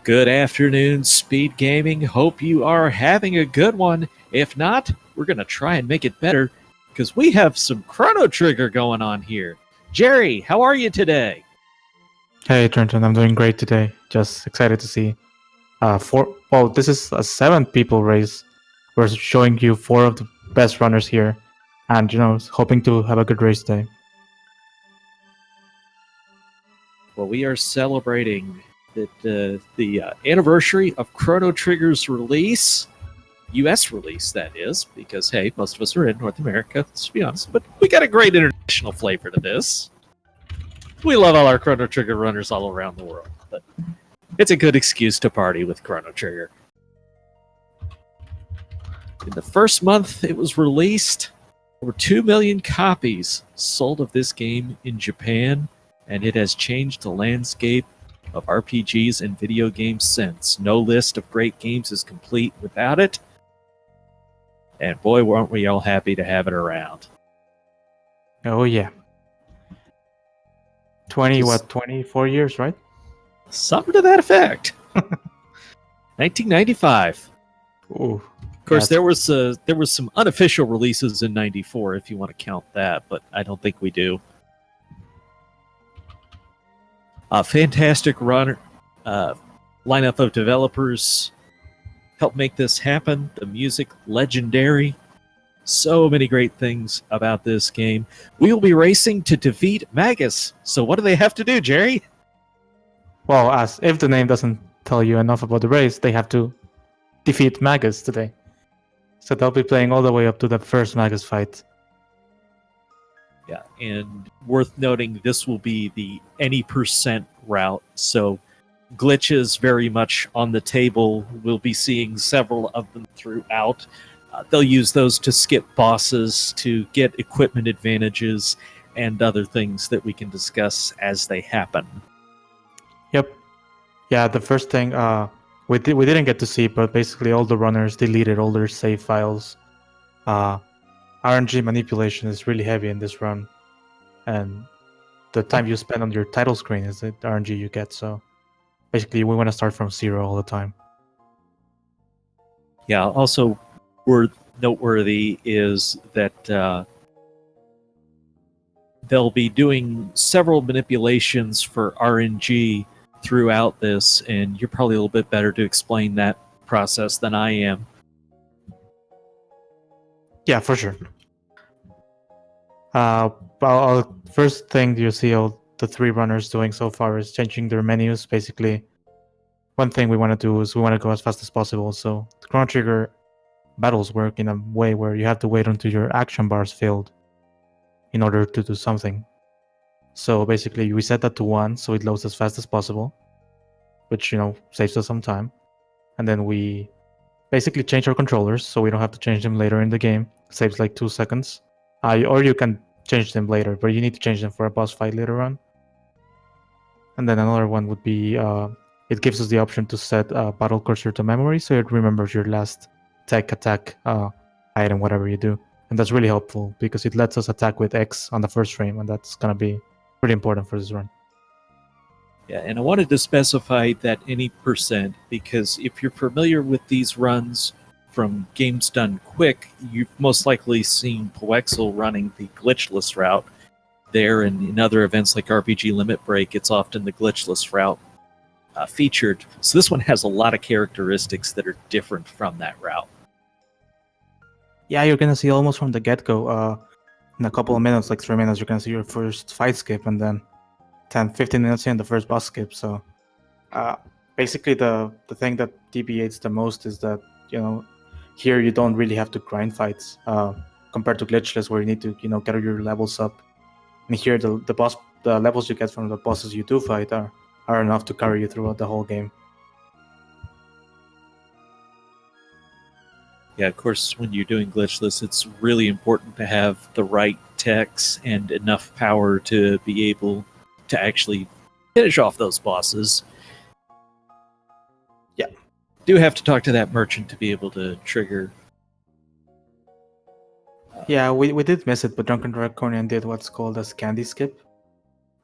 Good afternoon, Speed Gaming. Hope you are having a good one. If not, we're going to try and make it better because we have some Chrono Trigger going on here. Jerry, how are you today? Hey Trenton, I'm doing great today. Just excited to see four. Well, this is a 7 people race. We're showing you 4 of the best runners here, and hoping to have a good race day. Well, we are celebrating the anniversary of Chrono Trigger's release, U.S. release, that is, because, hey, most of us are in North America, let's be honest, but we got a great international flavor to this. We love all our Chrono Trigger runners all around the world, but it's a good excuse to party with Chrono Trigger. In the first month it was released, over 2 million copies sold of this game in Japan, and it has changed the landscape of RPGs and video games since. No list of great games is complete without it, and boy, weren't we all happy to have it around. Oh yeah, 24 years, right? Something to that effect. 1995. Ooh. Of course, there was some unofficial releases in '94, if you want to count that, but I don't think we do. A fantastic runner lineup of developers helped make this happen. The music, legendary. So many great things about this game. We will be racing to defeat Magus. So what do they have to do, Jerry? Well, as if the name doesn't tell you enough about the race, they have to defeat Magus today. So they'll be playing all the way up to the first Magus fight. Yeah, and worth noting, this will be the any percent route, so glitches very much on the table. We'll be seeing several of them throughout. They'll use those to skip bosses, to get equipment advantages, and other things that we can discuss as they happen. Yep. Yeah, the first thing we didn't get to see, but basically all the runners deleted all their save files. RNG manipulation is really heavy in this run, and the time you spend on your title screen is the RNG you get. So basically, we want to start from 0 all the time. Yeah, also noteworthy is that they'll be doing several manipulations for RNG throughout this, and you're probably a little bit better to explain that process than I am. Yeah, for sure. First thing you see all the 3 runners doing so far is changing their menus. Basically, one thing we want to do is we want to go as fast as possible. So the Chrono Trigger battles work in a way where you have to wait until your action bars filled in order to do something. So basically, we set that to 1, so it loads as fast as possible, which saves us some time. And then we basically change our controllers, so we don't have to change them later in the game. Saves like 2 seconds. Or you can change them later, but you need to change them for a boss fight later on. And then another one would be it gives us the option to set battle cursor to memory, so it remembers your last tech attack item, whatever you do. And that's really helpful because it lets us attack with X on the first frame, and that's going to be pretty important for this run. Yeah, and I wanted to specify that any percent because if you're familiar with these runs from games done quick, you've most likely seen Poexel running the glitchless route there, and in other events like RPG Limit Break, it's often the glitchless route featured. So this one has a lot of characteristics that are different from that route. Yeah, you're going to see almost from the get-go, in a couple of minutes, like 3 minutes, you're going to see your first fight skip, and then 10-15 minutes in, the first boss skip. So basically the thing that deviates the most is that here you don't really have to grind fights compared to glitchless, where you need to get your levels up. And here the levels you get from the bosses you do fight are enough to carry you throughout the whole game. Yeah, of course, when you're doing glitchless, it's really important to have the right techs and enough power to be able to actually finish off those bosses. Yeah. Do have to talk to that merchant to be able to trigger. Yeah, we did miss it, but Drunken Draconian did what's called as candy skip,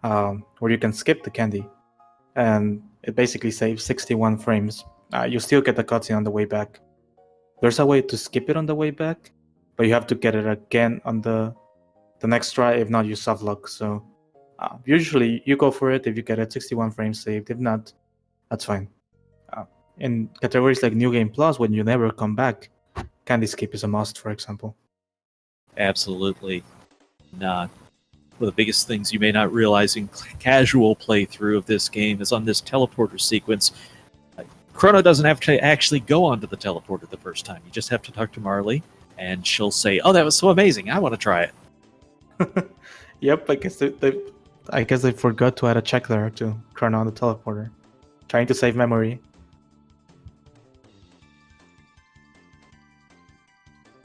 where you can skip the candy, and it basically saves 61 frames. You still get the cutscene on the way back. There's a way to skip it on the way back, but you have to get it again on the next try. If not, you soft lock. So usually you go for it if you get it 61 frames saved. If not, that's fine. In categories like New Game Plus, when you never come back, Candy Skip is a must, for example. Absolutely. Not. One of the biggest things you may not realize in casual playthrough of this game is on this teleporter sequence. Chrono doesn't have to actually go onto the teleporter the first time. You just have to talk to Marley, and she'll say, "Oh, that was so amazing! I want to try it." Yep, I guess they forgot to add a check there to Chrono on the teleporter, trying to save memory.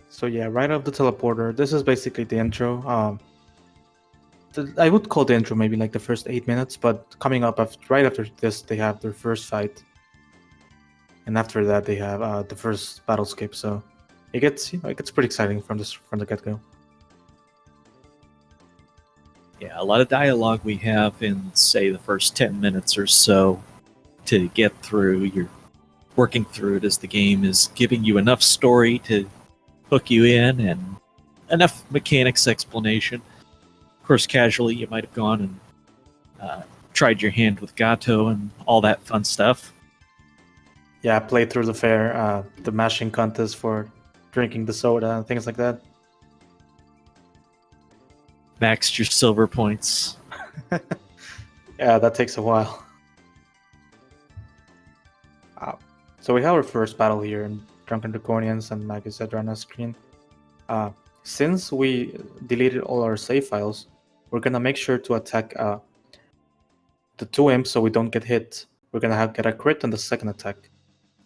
So yeah, right off the teleporter, this is basically the intro. I would call the intro maybe like the first 8 minutes, but coming up right after this, they have their first fight, and after that they have the first battle skip. So it gets pretty exciting from the get go. Yeah, a lot of dialogue we have in, say, the first 10 minutes or so to get through. You're working through it as the game is giving you enough story to hook you in and enough mechanics explanation. Of course, casually, you might have gone and tried your hand with Gato and all that fun stuff. Yeah, played through the fair, the mashing contest for drinking the soda and things like that. Maxed your silver points. Yeah, that takes a while. So we have our first battle here in Drunken Draconians and Magus Adrana screen. Since we deleted all our save files, we're gonna make sure to attack the two imps so we don't get hit. We're gonna get a crit on the second attack,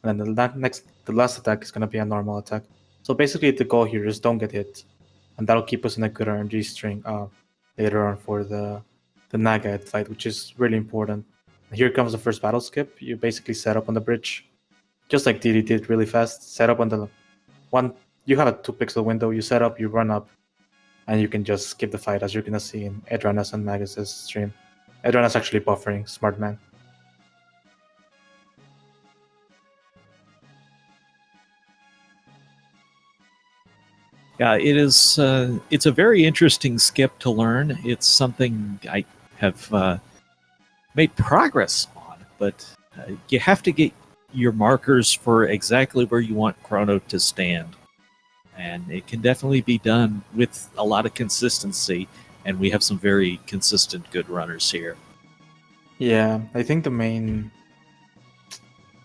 and then the last attack is gonna be a normal attack. So basically, the goal here is don't get hit, and that'll keep us in a good RNG string later on for the Naga fight, which is really important. Here comes the first battle skip. You basically set up on the bridge, just like DD did really fast. Set up on the one. You have a 2-pixel window. You set up, you run up, and you can just skip the fight, as you're gonna see in Edrana's and Magus' stream. Edrana's actually buffering, smart man. Yeah, it is. It's a very interesting skip to learn. It's something I have made progress on, but you have to get your markers for exactly where you want Chrono to stand. And it can definitely be done with a lot of consistency, and we have some very consistent good runners here. Yeah, I think the main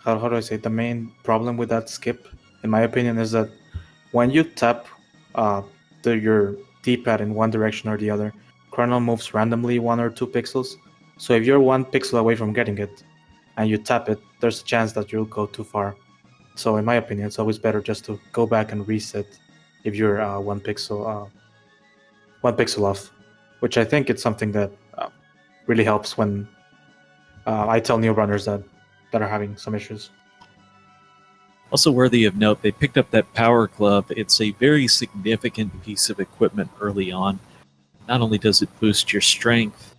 how do I say, the main problem with that skip, in my opinion, is that when you tap your D-pad in one direction or the other, Chrono moves randomly 1 or 2 pixels. So if you're 1 pixel away from getting it and you tap it, there's a chance that you'll go too far. So in my opinion, it's always better just to go back and reset if you're 1 pixel off, which I think it's something that really helps when I tell new runners that are having some issues. Also worthy of note, they picked up that power glove. It's a very significant piece of equipment early on. Not only does it boost your strength,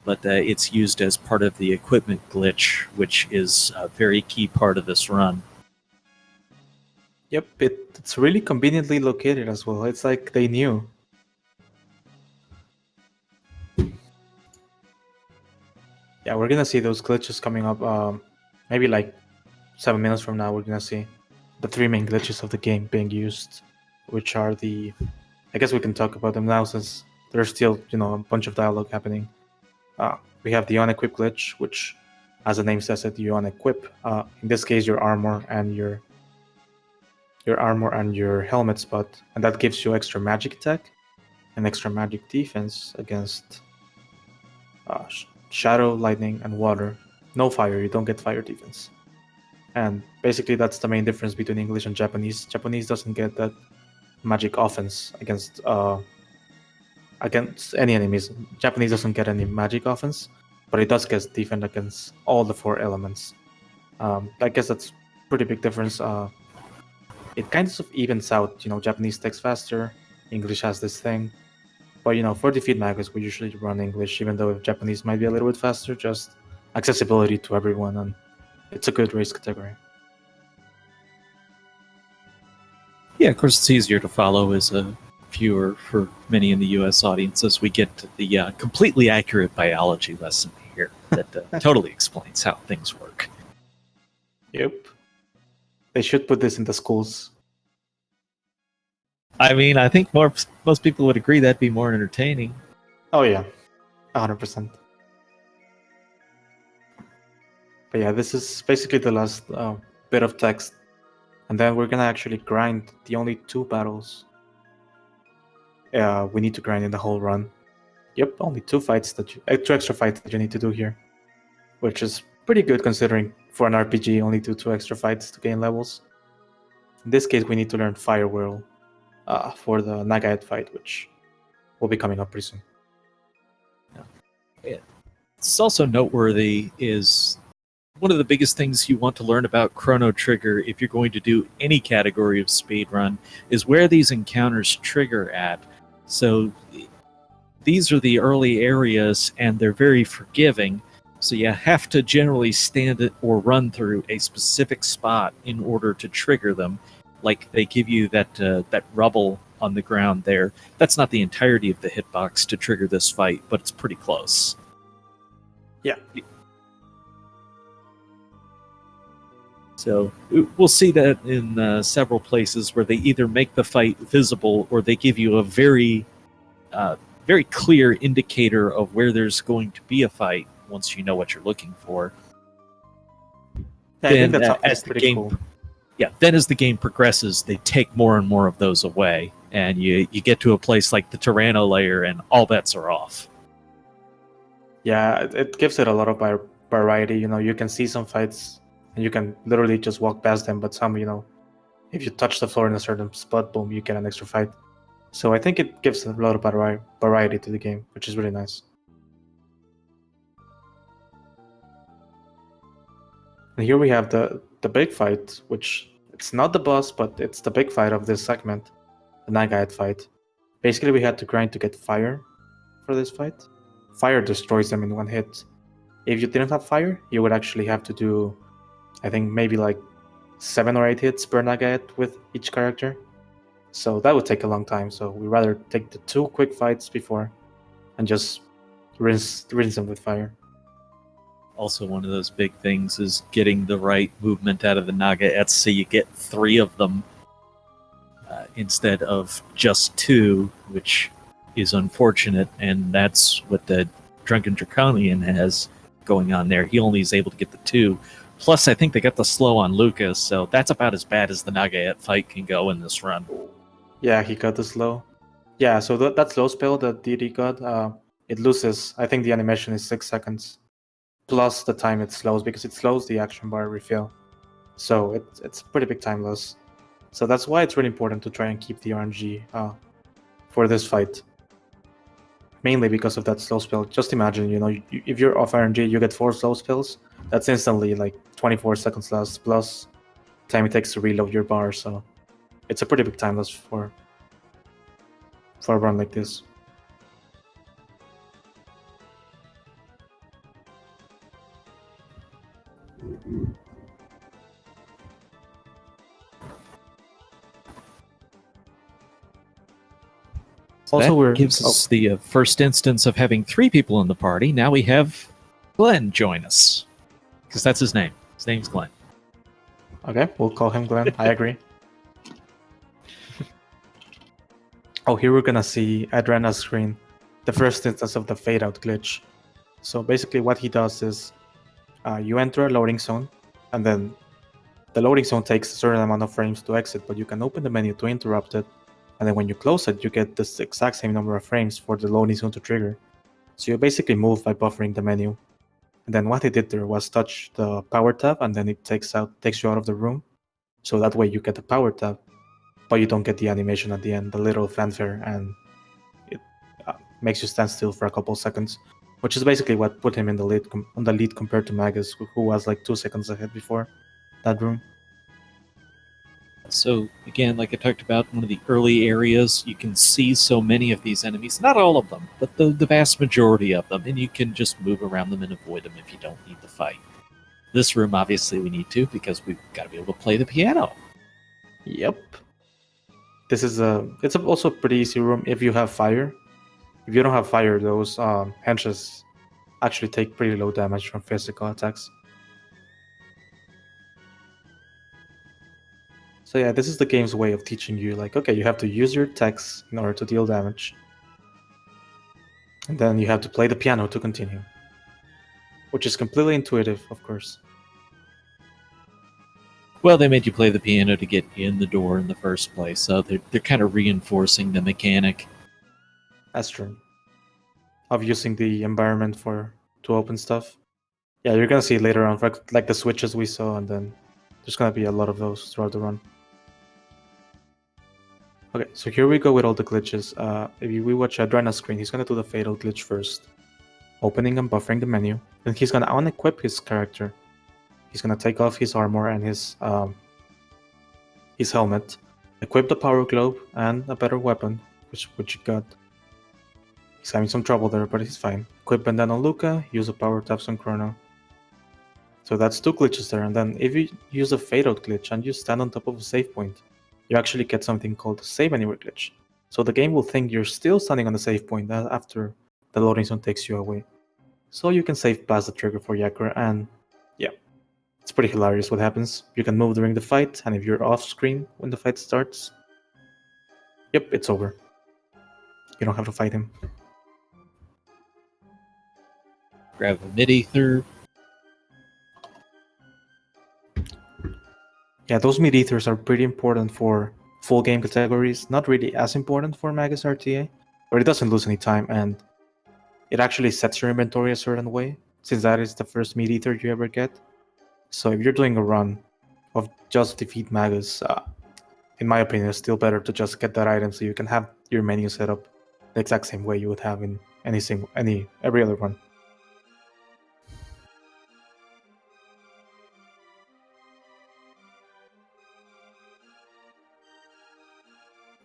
but it's used as part of the equipment glitch, which is a very key part of this run. Yep, it's really conveniently located as well. It's like they knew. Yeah, we're gonna see those glitches coming up. Maybe like 7 minutes from now, we're gonna see the 3 main glitches of the game being used, which are I guess we can talk about them now since there's still a bunch of dialogue happening. We have the unequip glitch, which, as the name says it, you unequip. In this case, your armor and your helmet spot, and that gives you extra magic attack and extra magic defense against shadow, lightning, and water. No fire, you don't get fire defense. And basically that's the main difference between English and Japanese. Japanese doesn't get that magic offense against any enemies. Japanese doesn't get any magic offense, but it does get defense against all the 4 elements. I guess that's pretty big difference. It kind of evens out. Japanese takes faster, English has this thing. But for defeat Magus, we usually run English, even though Japanese might be a little bit faster, just accessibility to everyone, and it's a good race category. Yeah, of course, it's easier to follow as a viewer for many in the U.S. audience as we get to the completely accurate biology lesson here that totally explains how things work. Yep. They should put this in the schools. I mean, I think most people would agree that'd be more entertaining. Oh yeah, 100%. But yeah, this is basically the last bit of text, and then we're gonna actually grind the only 2 battles we need to grind in the whole run. Yep, only 2 extra fights that you need to do here, which is pretty good considering for an RPG only do 2 extra fights to gain levels. In this case, we need to learn Fire Whirl for the Nagaet fight, which will be coming up pretty soon. It's also noteworthy is one of the biggest things you want to learn about Chrono Trigger if you're going to do any category of speedrun is where these encounters trigger at. So these are the early areas and they're very forgiving. So you have to generally stand it or run through a specific spot in order to trigger them. Like they give you that rubble on the ground there. That's not the entirety of the hitbox to trigger this fight, but it's pretty close. Yeah. So we'll see that in several places where they either make the fight visible or they give you a very clear indicator of where there's going to be a fight once you know what you're looking for. Yeah, then, I think that's as the pretty game, cool. Yeah, then as the game progresses, they take more and more of those away, and you get to a place like the Tyranno layer, and all bets are off. Yeah, it gives it a lot of variety. You know, you can see some fights and you can literally just walk past them, but some, you know, if you touch the floor in a certain spot, boom, you get an extra fight. So I think it gives a lot of variety to the game, which is really nice. And here we have the big fight, which it's not the boss, but it's the big fight of this segment, the Nagaet fight. Basically, we had to grind to get fire for this fight. Fire destroys them in one hit. If you didn't have fire, you would actually have to do, I think, maybe like 7 or 8 hits per Nagaet with each character. So that would take a long time. So we rather take the 2 quick fights before and just rinse them with fire. Also, one of those big things is getting the right movement out of the Nagaets so you get 3 of them instead of just 2, which is unfortunate, and that's what the Drunken Draconian has going on there. He only is able to get the 2. Plus, I think they got the slow on Lucas, so that's about as bad as the Nagaet fight can go in this run. Yeah, he got the slow. Yeah, so that slow spell that DD got, it loses, I think the animation is 6 seconds. Plus the time it slows, because it slows the action bar refill. So it's a pretty big time loss. So that's why it's really important to try and keep the RNG for this fight. Mainly because of that slow spell. Just imagine, you know, if you're off RNG, you get 4 slow spells. That's instantly like 24 seconds lost, plus time it takes to reload your bar. So it's a pretty big time loss for a run like this. So Also, that gives us the first instance of having 3 people in the party. Now we have Glenn join us, because that's his name. His name's Glenn. Okay, we'll call him Glenn. I agree. Oh, here we're gonna see Adrena's screen, the first instance of the fade out glitch. So basically what he does is you enter a loading zone, and then the loading zone takes a certain amount of frames to exit, but you can open the menu to interrupt it, and then when you close it, you get this exact same number of frames for the loading zone to trigger. So you basically move by buffering the menu. And then what he did there was touch the power tab, and then it takes you out of the room. So that way you get the power tab, but you don't get the animation at the end, the little fanfare, and it makes you stand still for a couple seconds, which is basically what put him in the lead compared to Magus, who was like 2 seconds ahead before that room. So again, like I talked about, one of the early areas, you can see so many of these enemies. Not all of them, but the vast majority of them, and you can just move around them and avoid them if you don't need to fight. This room, obviously, we need to because we've got to be able to play the piano. Yep. This is it's also a pretty easy room if you have fire. If you don't have fire, those henches actually take pretty low damage from physical attacks. So yeah, this is the game's way of teaching you, like, okay, you have to use your attacks in order to deal damage. And then you have to play the piano to continue. Which is completely intuitive, of course. Well, they made you play the piano to get in the door in the first place, so they're kind of reinforcing the mechanic. That's true. Of using the environment to open stuff. Yeah, you're gonna see later on, like the switches we saw, and then there's gonna be a lot of those throughout the run. Okay, so here we go with all the glitches. If we watch Adrena's screen, he's gonna do the fatal glitch first, opening and buffering the menu. Then he's gonna unequip his character. He's gonna take off his armor and his helmet, equip the power globe and a better weapon, which he got. He's having some trouble there, but he's fine. Equip Bandana on Luca, use a power taps on Chrono. So that's two glitches there, and then if you use a fade out glitch and you stand on top of a save point, you actually get something called a save anywhere glitch. So the game will think you're still standing on the save point after the loading zone takes you away. So you can save past the trigger for Yakura, and yeah, it's pretty hilarious what happens. You can move during the fight, and if you're off screen when the fight starts, yep, it's over. You don't have to fight him. Grab a mid-ether. Yeah, those mid-ethers are pretty important for full game categories, not really as important for Magus RTA, but it doesn't lose any time, and it actually sets your inventory a certain way, since that is the first mid-ether you ever get. So if you're doing a run of just defeat Magus, in my opinion, it's still better to just get that item so you can have your menu set up the exact same way you would have in every other run.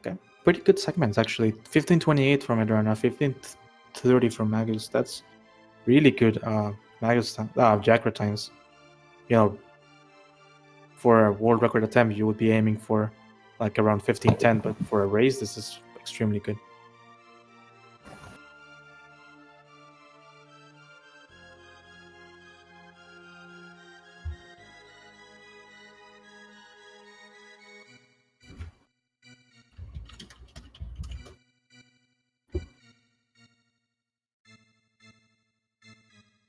Okay, pretty good segments actually. 1528 from Adrana, 1530 from Magus. That's really good Magus Jackra times. You know, for a world record attempt, you would be aiming for like around 1510, but for a race, this is extremely good.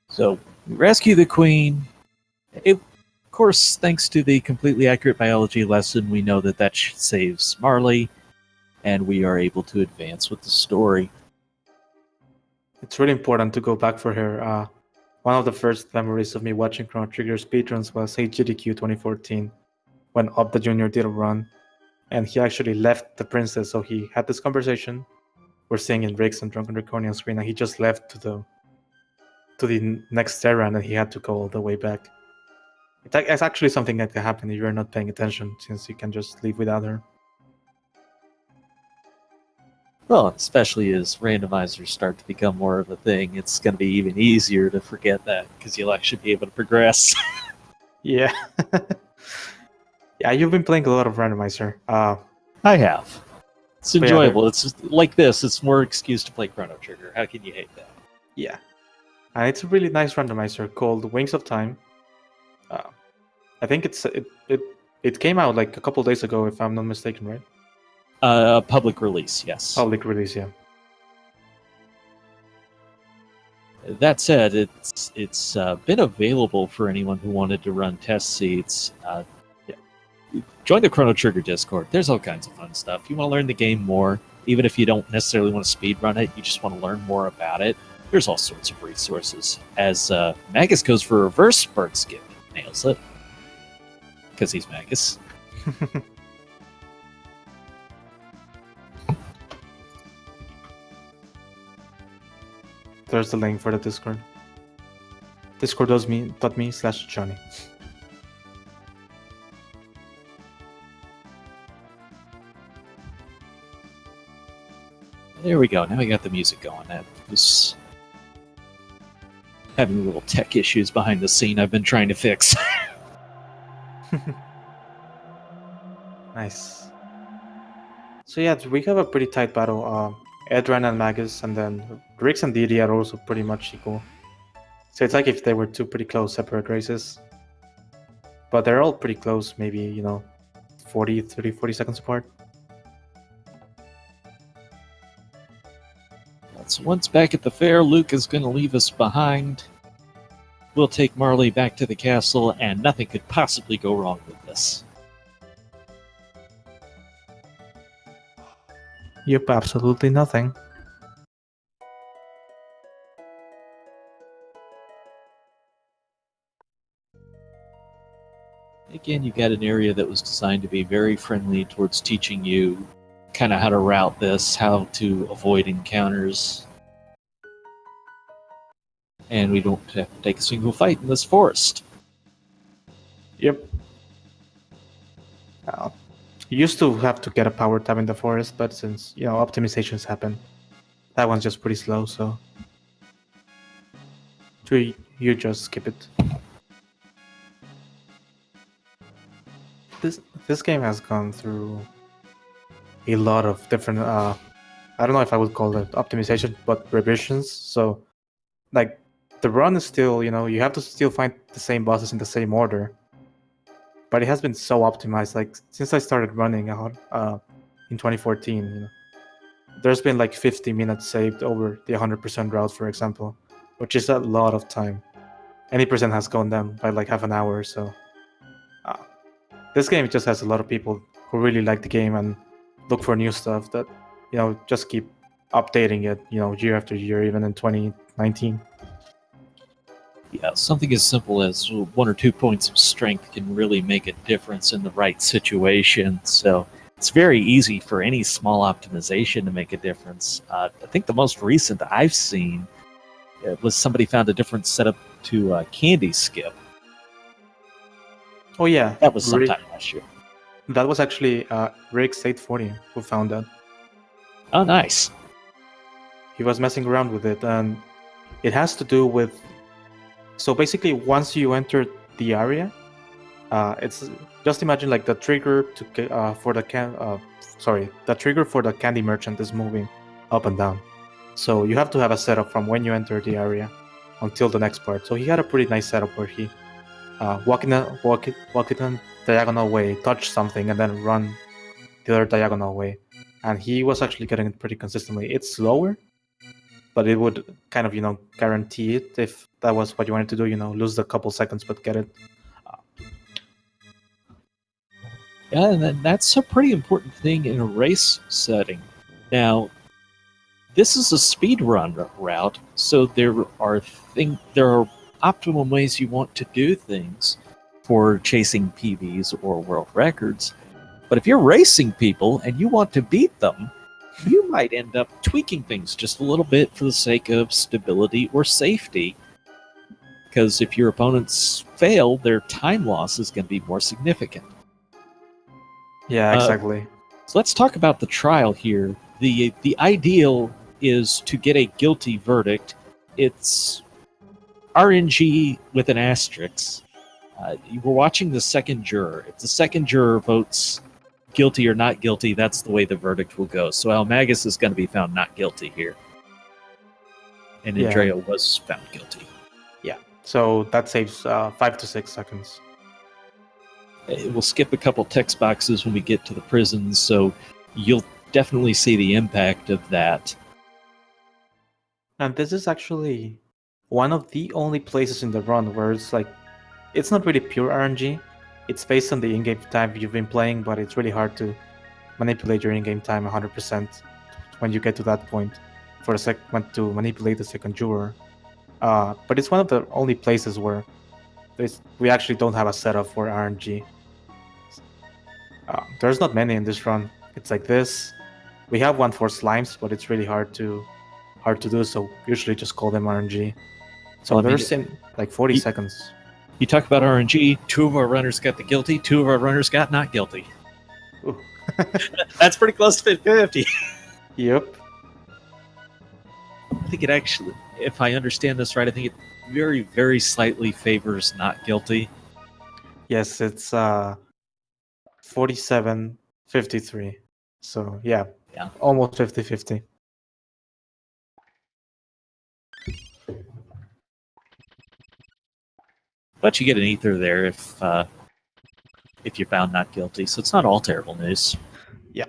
So we rescue the queen. Of course, thanks to the completely accurate biology lesson, we know that saves Marley, and we are able to advance with the story. It's really important to go back for her. One of the first memories of me watching Chrono Trigger speedruns was HGDQ 2014, when Opta Jr. did a run, and he actually left the princess, so he had this conversation we're seeing in Riggs and Drunken Draconian screen, and he just left to the next era, and then he had to go all the way back. It's actually something that can happen if you're not paying attention, since you can just leave without her. Well, especially as randomizers start to become more of a thing, it's going to be even easier to forget that because you'll actually be able to progress. Yeah. Yeah, you've been playing a lot of randomizer. I have. It's But yeah, enjoyable. It's just like this. It's more excuse to play Chrono Trigger. How can you hate that? Yeah. And it's a really nice randomizer called Wings of Time. I think it came out like a couple days ago, if I'm not mistaken, right? Public release, yes. Public release, yeah. That said, it's been available for anyone who wanted to run test seeds. Join the Chrono Trigger Discord. There's all kinds of fun stuff. You want to learn the game more, even if you don't necessarily want to speedrun it, you just want to learn more about it. There's all sorts of resources. As Magus goes for reverse bird skip, nails it. Because he's Magus. There's the link for the Discord. Discord.me/Johnny. There we go. Now we got the music going. That was having little tech issues behind the scene I've been trying to fix. Nice. So yeah, we have a pretty tight battle. Edran and Magus, and then Rix and Didi are also pretty much equal. So it's like if they were two pretty close separate races. But they're all pretty close, maybe, 40 seconds apart. So once back at the fair, Luke is going to leave us behind. We'll take Marley back to the castle, and nothing could possibly go wrong with this. Yep, absolutely nothing. Again, you've got an area that was designed to be very friendly towards teaching you kind of how to route this, how to avoid encounters. And we don't have to take a single fight in this forest. Yep. You used to have to get a power tab in the forest, but since, optimizations happen, that one's just pretty slow, so you just skip it. This game has gone through a lot of different, I don't know if I would call it optimization, but revisions. So, like, the run is still, you have to still find the same bosses in the same order. But it has been so optimized. Like, since I started running in 2014, there's been like 50 minutes saved over the 100% route, for example, which is a lot of time. Any percent has gone down by like half an hour or so. This game just has a lot of people who really like the game and look for new stuff that, just keep updating it, year after year, even in 2019. Yeah, something as simple as 1 or 2 points of strength can really make a difference in the right situation. So it's very easy for any small optimization to make a difference. I think the most recent I've seen was somebody found a different setup to candy skip. Oh yeah, that was sometime last year. That was actually Rick's 840 who found that. Oh, nice. He was messing around with it, and it has to do with. So basically, once you enter the area, it's just imagine like the trigger for the trigger for the candy merchant is moving up and down. So you have to have a setup from when you enter the area until the next part. So he had a pretty nice setup where he walk it on diagonal way, touch something, and then run the other diagonal way. And he was actually getting it pretty consistently. It's slower, but it would kind of, guarantee it if that was what you wanted to do, lose a couple seconds, but get it. Yeah, and that's a pretty important thing in a race setting. Now, this is a speed run route, so there are optimum ways you want to do things for chasing PBs or world records. But if you're racing people and you want to beat them, you might end up tweaking things just a little bit for the sake of stability or safety. Because if your opponents fail, their time loss is going to be more significant. Yeah, exactly. So let's talk about the trial here. The ideal is to get a guilty verdict. It's RNG with an asterisk. You were watching the second juror. If the second juror votes guilty or not guilty, that's the way the verdict will go. So Magus is going to be found not guilty here. And Andrea was found guilty. Yeah, so that saves 5 to 6 seconds. We'll skip a couple text boxes when we get to the prisons, so you'll definitely see the impact of that. And this is actually one of the only places in the run where it's not really pure RNG. It's based on the in-game time you've been playing, but it's really hard to manipulate your in-game time 100% when you get to that point to manipulate the second juror. But it's one of the only places where we actually don't have a setup for RNG. There's not many in this run. It's like this. We have one for slimes, but it's really hard to do, so usually just call them RNG. So there's in like 40 seconds. You talk about RNG, 2 of our runners got the guilty, 2 of our runners got not guilty. That's pretty close to 50-50. Yep. think it actually, if I understand this right, I think it very, very slightly favors not guilty. Yes, it's 47-53. So yeah, Yeah. almost 50-50. But you get an ether there if you're found not guilty, so it's not all terrible news. Yeah.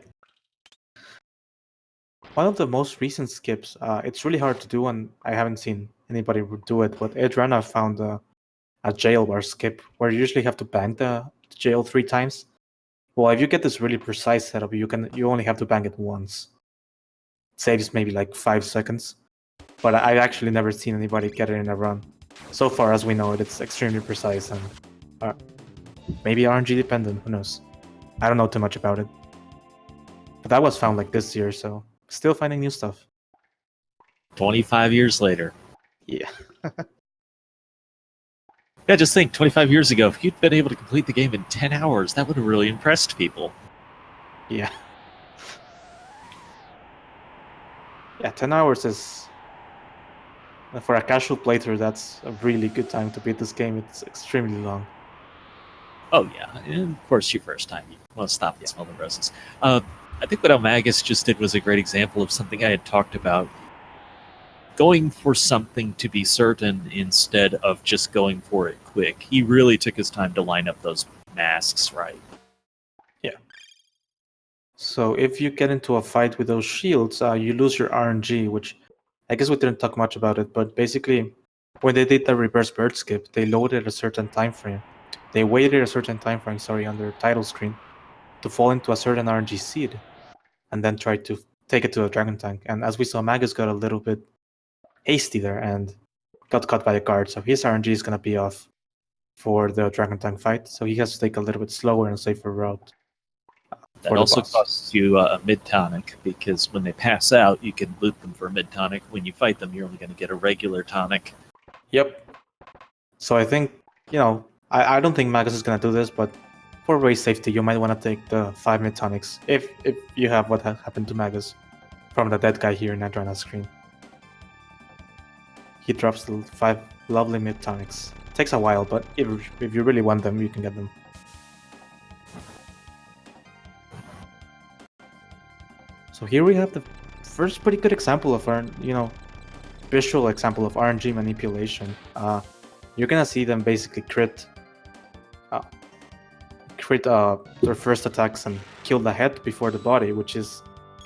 One of the most recent skips, it's really hard to do, and I haven't seen anybody do it, but Edrana found a jail bar skip where you usually have to bang the jail 3 times. Well, if you get this really precise setup, you only have to bang it once. It saves maybe like 5 seconds. But I've actually never seen anybody get it in a run. So far as we know it, it's extremely precise and maybe RNG dependent, who knows. I don't know too much about it. But that was found like this year, so still finding new stuff. 25 years later. Yeah. Yeah, just think, 25 years ago, if you'd been able to complete the game in 10 hours, that would have really impressed people. Yeah. Yeah, 10 hours is... For a casual playthrough, that's a really good time to beat this game. It's extremely long. Oh, yeah. And of course, your first time, you want to stop and smell the roses. I think what Magus just did was a great example of something I had talked about. Going for something to be certain instead of just going for it quick. He really took his time to line up those masks right. Yeah. So if you get into a fight with those shields, you lose your RNG, which I guess we didn't talk much about it, but basically when they did the reverse bird skip, they loaded a certain time frame. They waited a certain time frame, on their title screen to fall into a certain RNG seed and then try to take it to a dragon tank. And as we saw, Magus got a little bit hasty there and got caught by a guard, so his RNG is going to be off for the dragon tank fight, so he has to take a little bit slower and safer route. That also costs you a mid tonic, because when they pass out, you can loot them for a mid tonic. When you fight them, you're only going to get a regular tonic. Yep. So I think, I don't think Magus is going to do this, but for race safety, you might want to take the 5 mid tonics if you have what happened to Magus from the dead guy here in Adrana's screen. He drops the 5 lovely mid tonics. Takes a while, but if you really want them, you can get them. So here we have the first pretty good example of our, visual example of RNG manipulation. You're gonna see them basically crit their first attacks and kill the head before the body, which is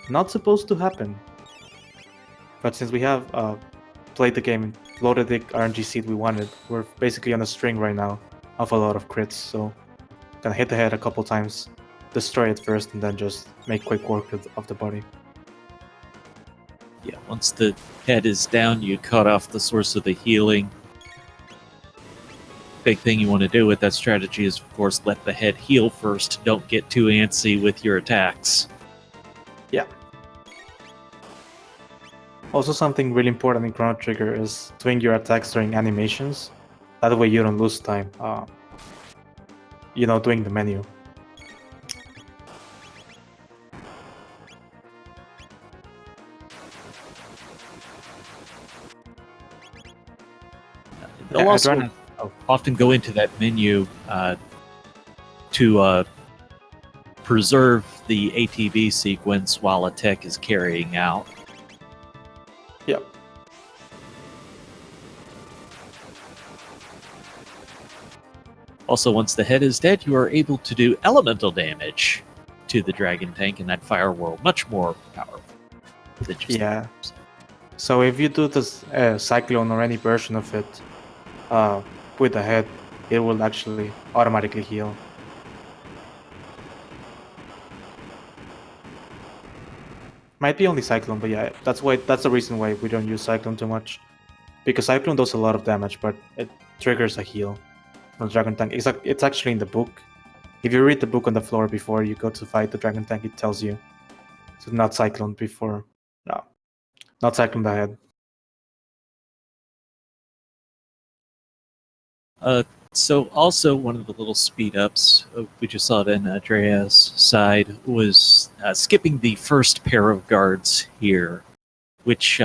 not supposed to happen. But since we have played the game and loaded the RNG seed we wanted, we're basically on a string right now of a lot of crits. So gonna hit the head a couple times, destroy it first, and then just make quick work of the body. Yeah, once the head is down, you cut off the source of the healing. Big thing you want to do with that strategy is, of course, let the head heal first. Don't get too antsy with your attacks. Yeah. Also, something really important in Chrono Trigger is doing your attacks during animations. That way you don't lose time, doing the menu. They'll also often go into that menu to preserve the ATB sequence while a tech is carrying out. Yep. Also, once the head is dead, you are able to do elemental damage to the dragon tank in that fire world, much more powerful than just So if you do this cyclone or any version of it with the head, it will actually automatically heal. Might be only Cyclone, but yeah, that's the reason why we don't use Cyclone too much. Because Cyclone does a lot of damage, but it triggers a heal on Dragon Tank. It's actually in the book. If you read the book on the floor before you go to fight the Dragon Tank, it tells you to not Cyclone before. No. Not Cyclone the head. So also one of the little speed ups, we just saw it in Andrea's side, was skipping the first pair of guards here, which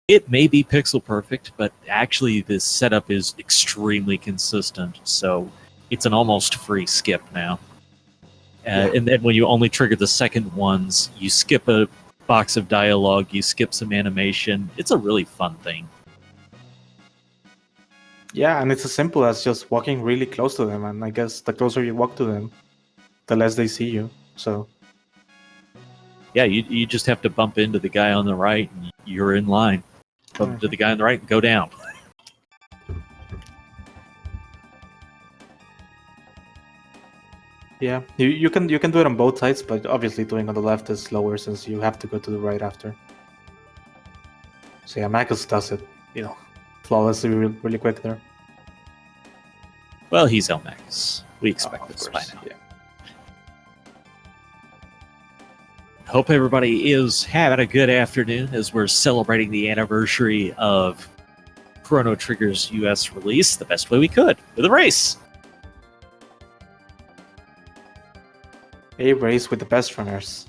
It may be pixel perfect, but actually this setup is extremely consistent, so it's an almost free skip now. And then when you only trigger the second ones, you skip a box of dialogue, you skip some animation. It's a really fun thing. Yeah, and it's as simple as just walking really close to them, and I guess the closer you walk to them, the less they see you. So Yeah, you just have to bump into the guy on the right, and you're in line. Bump into the guy on the right and go down. yeah, you can do it on both sides, but obviously doing on the left is slower since you have to go to the right after. So yeah, Magus does it, flawlessly, really quick there. Well, he's El Magus. We expect Of this by course, now. yeah. Hope everybody is having a good afternoon as we're celebrating the anniversary of Chrono Trigger's US release the best way we could with a race. A race with the best runners.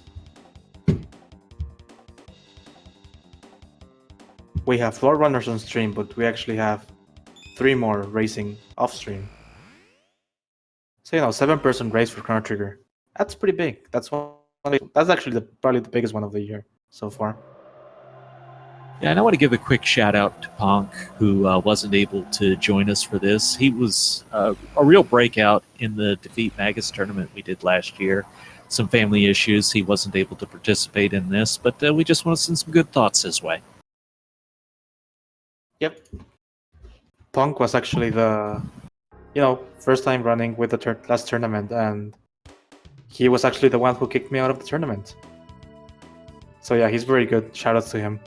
We have 4 runners on stream, but we actually have 3 more racing off stream. So 7-person race for Chrono Trigger. That's pretty big. That's actually probably the biggest one of the year so far. Yeah, and I want to give a quick shout out to Ponk, who wasn't able to join us for this. He was a real breakout in the Defeat Magus tournament we did last year. Some family issues, he wasn't able to participate in this, but we just want to send some good thoughts his way. Yep. Punk was actually the, first time running with the last tournament, and he was actually the one who kicked me out of the tournament. So yeah, he's very good. Shout outs to him.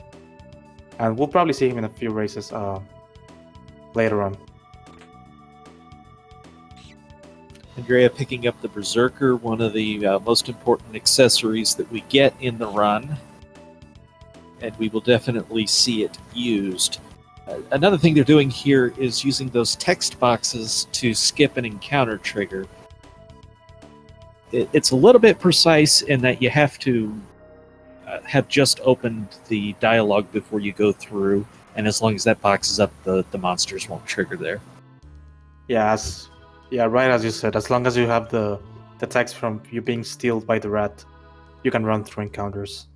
And we'll probably see him in a few races later on. Andrea picking up the Berserker, one of the most important accessories that we get in the run, and we will definitely see it used. Another thing they're doing here is using those text boxes to skip an encounter trigger. It's a little bit precise in that you have to have just opened the dialogue before you go through, and as long as that box is up, the monsters won't trigger there. Yeah, right as you said, as long as you have the text from you being stealed by the rat, you can run through encounters,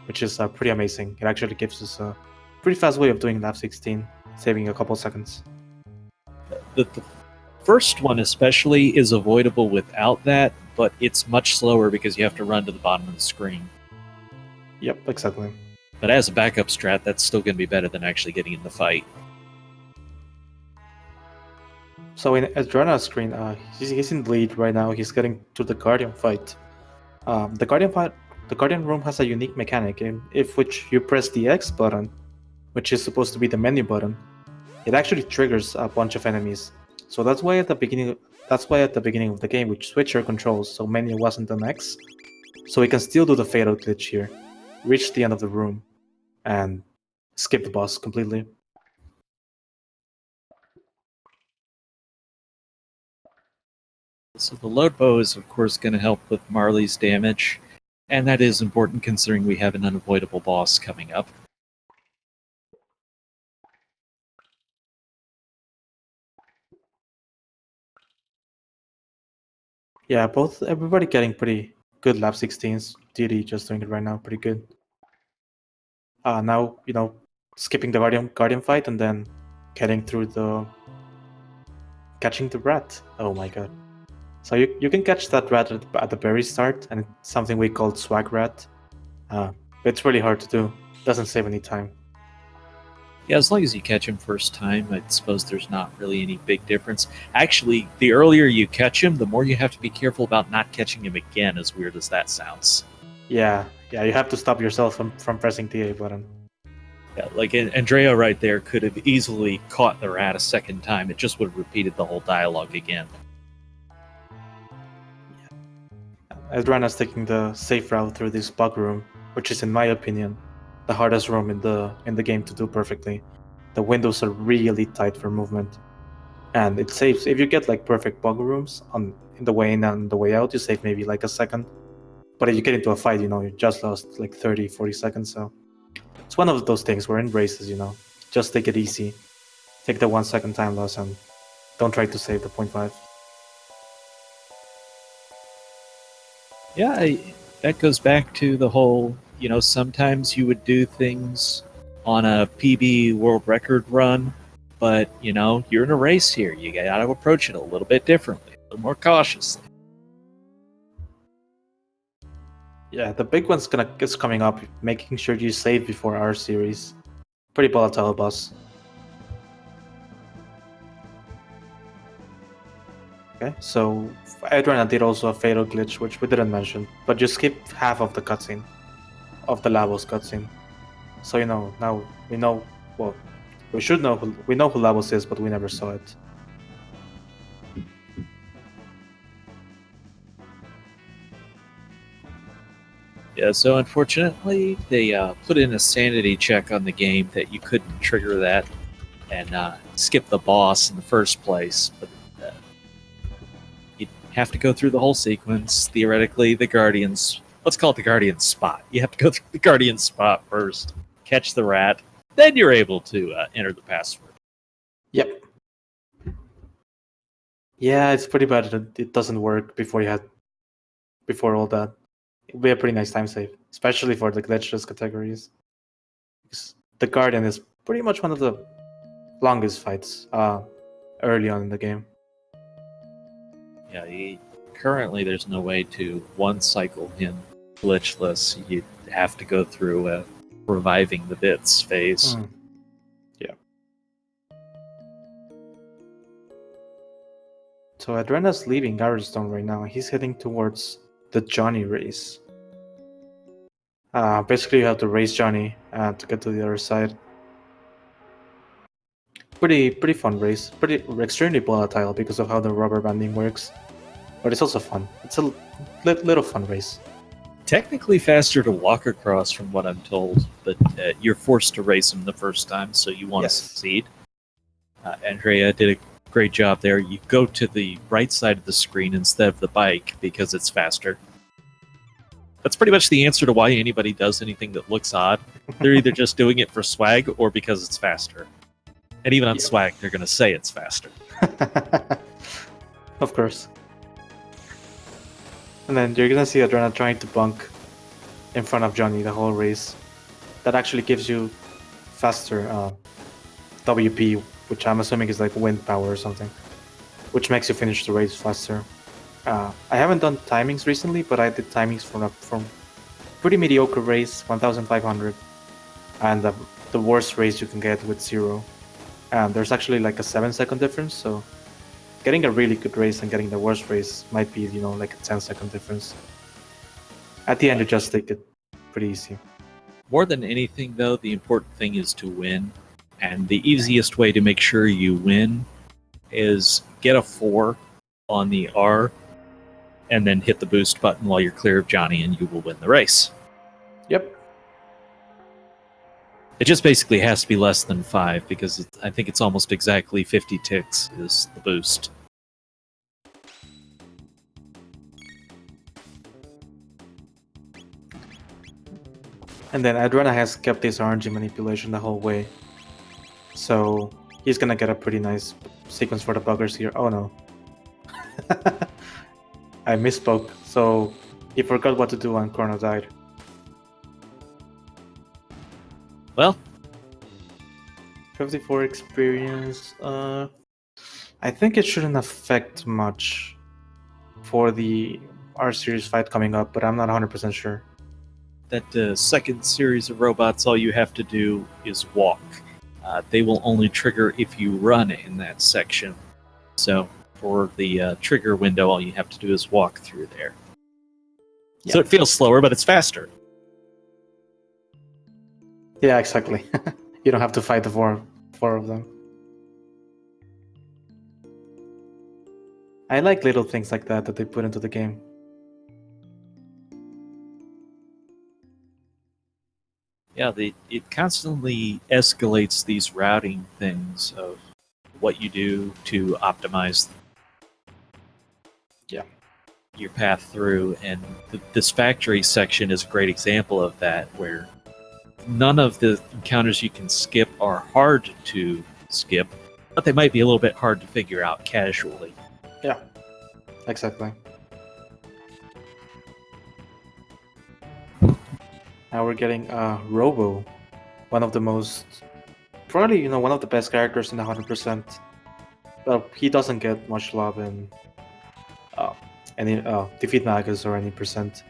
which is pretty amazing. It actually gives us a pretty fast way of doing lap 16, saving a couple seconds. The first one especially is avoidable without that, but it's much slower because you have to run to the bottom of the screen. Yep, exactly. But as a backup strat, that's still going to be better than actually getting in the fight. So in Adrena's screen, he's in the lead right now. He's getting to the Guardian fight. The Guardian room has a unique mechanic in which you press the X button, which is supposed to be the menu button. It actually triggers a bunch of enemies. So that's why at the beginning of the game we switch our controls so menu wasn't an X. So we can still do the fatal glitch here, reach the end of the room, and skip the boss completely. So the load bow is, of course, going to help with Marley's damage, and that is important considering we have an unavoidable boss coming up. Yeah, everybody getting pretty good lap 16s. DD just doing it right now, pretty good. Now, skipping the Guardian fight and then catching the rat. Oh my god. So you can catch that rat at the very start, and it's something we call swag rat. It's really hard to do. Doesn't save any time. Yeah, as long as you catch him first time, I suppose there's not really any big difference. Actually, the earlier you catch him, the more you have to be careful about not catching him again, as weird as that sounds. Yeah, you have to stop yourself from pressing the A button. Yeah, like Andrea right there could have easily caught the rat a second time. It just would have repeated the whole dialogue again. Adriana's taking the safe route through this bug room, which is, in my opinion, the hardest room in the game to do perfectly. The windows are really tight for movement, and it saves if you get like perfect bug rooms in the way in and the way out. You save maybe like a second, but if you get into a fight, you just lost like 30-40 seconds. So It's one of those things. We're in races, Just take it easy. Take the 1 second time loss and don't try to save the 0.5. Yeah, that goes back to the whole, sometimes you would do things on a PB world record run, but, you're in a race here. You got to approach it a little bit differently, a little more cautiously. Yeah, the big one's is coming up, making sure you save before our series. Pretty volatile boss. Okay, so Adriana did also a fatal glitch, which we didn't mention, but you skipped half of the cutscene, of the Lavos cutscene. So now we know. Well, we should know. We know who Lavos is, but we never saw it. Yeah, so unfortunately, they put in a sanity check on the game that you couldn't trigger that and skip the boss in the first place. But you'd have to go through the whole sequence. Theoretically, the Guardian's... Let's call it the Guardian spot. You have to go through the Guardian spot first, catch the rat, then you're able to enter the password. Yep. Yeah, it's pretty bad. It doesn't work before all that. It'd be a pretty nice time save, especially for the glitchless categories. Because the Guardian is pretty much one of the longest fights early on in the game. Yeah, currently there's no way to one-cycle him glitchless. You'd have to go through a reviving the bits phase. Yeah. So Adrena's leaving Garristone right now. He's heading towards the Johnny race. Basically, you have to race Johnny to get to the other side. Pretty fun race. Extremely volatile because of how the rubber banding works. But it's also fun. It's a little fun race. Technically faster to walk across, from what I'm told, but you're forced to race him the first time, so you want to succeed. Andrea did a great job there. You go to the right side of the screen instead of the bike because it's faster. That's pretty much the answer to why anybody does anything that looks odd. They're either just doing it for swag or because it's faster. And even on swag, they're going to say it's faster. Of course. And then you're going to see Adrena trying to bunk in front of Johnny the whole race. That actually gives you faster WP, which I'm assuming is like wind power or something, which makes you finish the race faster. I haven't done timings recently, but I did timings from pretty mediocre race, 1500, and the worst race you can get with 0. And there's actually like a 7-second difference, so getting a really good race and getting the worst race might be, like a 10-second difference. At the end, you just take it pretty easy. More than anything, though, the important thing is to win. And the easiest way to make sure you win is get a 4 on the R and then hit the boost button while you're clear of Johnny, and you will win the race. Yep. It just basically has to be less than 5, because I think it's almost exactly 50 ticks is the boost. And then Adrena has kept his RNG manipulation the whole way. So he's gonna get a pretty nice sequence for the buggers here. Oh no. I misspoke. So he forgot what to do when Chrono died. Well, 54 experience. I think it shouldn't affect much for the R series fight coming up, but I'm not 100% sure. That second series of robots, all you have to do is walk. They will only trigger if you run in that section. So for the trigger window, all you have to do is walk through there. Yep. So it feels slower, but it's faster. Yeah, exactly. You don't have to fight the four of them. I like little things like that they put into the game. Yeah, it constantly escalates these routing things of what you do to optimize your path through, and this factory section is a great example of that, where none of the encounters you can skip are hard to skip, but they might be a little bit hard to figure out casually. Yeah, exactly. Now we're getting Robo, one of the most, probably one of the best characters in the 100%. But he doesn't get much love in any defeat Magus or any percent.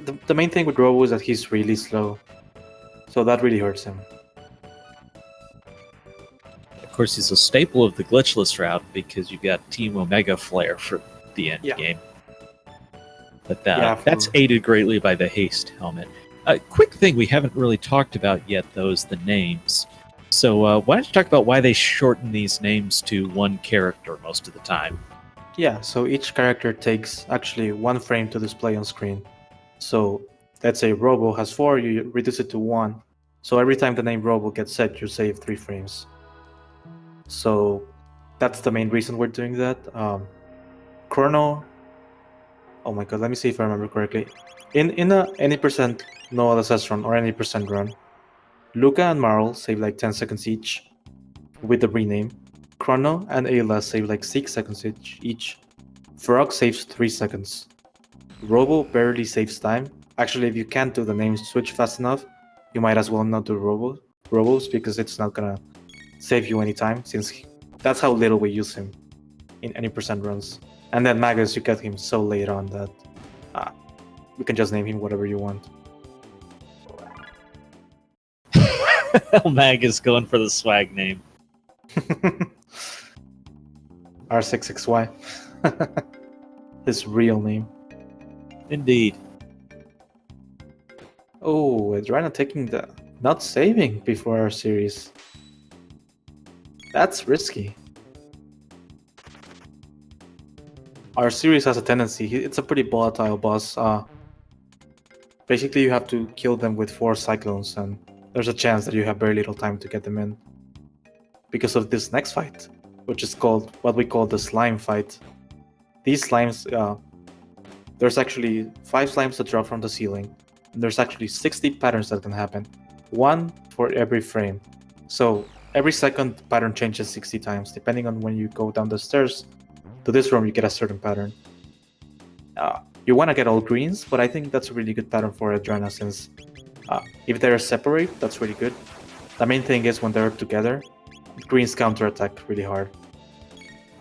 The main thing with Robo is that he's really slow, so that really hurts him. Of course, he's a staple of the glitchless route because you got Team Omega Flare for the end game. But that's aided greatly by the haste helmet. A quick thing we haven't really talked about yet, though, is the names. So why don't you talk about why they shorten these names to one character most of the time? Yeah, so each character takes actually 1 frame to display on screen. So let's say Robo has 4, you reduce it to 1. So every time the name Robo gets set, you save 3 frames. So that's the main reason we're doing that. Chrono, oh my god, let me see if I remember correctly. In any percent no LSS run or any percent run, Luca and Marl save like 10 seconds each with the rename. Chrono and Ayla save like 6 seconds each. Frog saves 3 seconds. Robo barely saves time. Actually, if you can't do the name switch fast enough, you might as well not do Robos because it's not gonna save you any time, since that's how little we use him in any percent runs. And then Magus, you get him so late on that you can just name him whatever you want. Magus going for the swag name. R66Y. His real name. Indeed. Oh, Adriana taking the not saving before our series. That's risky. Our series has a tendency, it's a pretty volatile boss. Basically, you have to kill them with 4 cyclones, and there's a chance that you have very little time to get them in. Because of this next fight, which is called what we call the slime fight. These slimes, there's actually 5 slimes that drop from the ceiling. And there's actually 60 patterns that can happen. 1 for every frame. So every second pattern changes 60 times. Depending on when you go down the stairs to this room, you get a certain pattern. You want to get all greens, but I think that's a really good pattern for Adrena, since if they're separate, that's really good. The main thing is when they're together, greens counterattack really hard.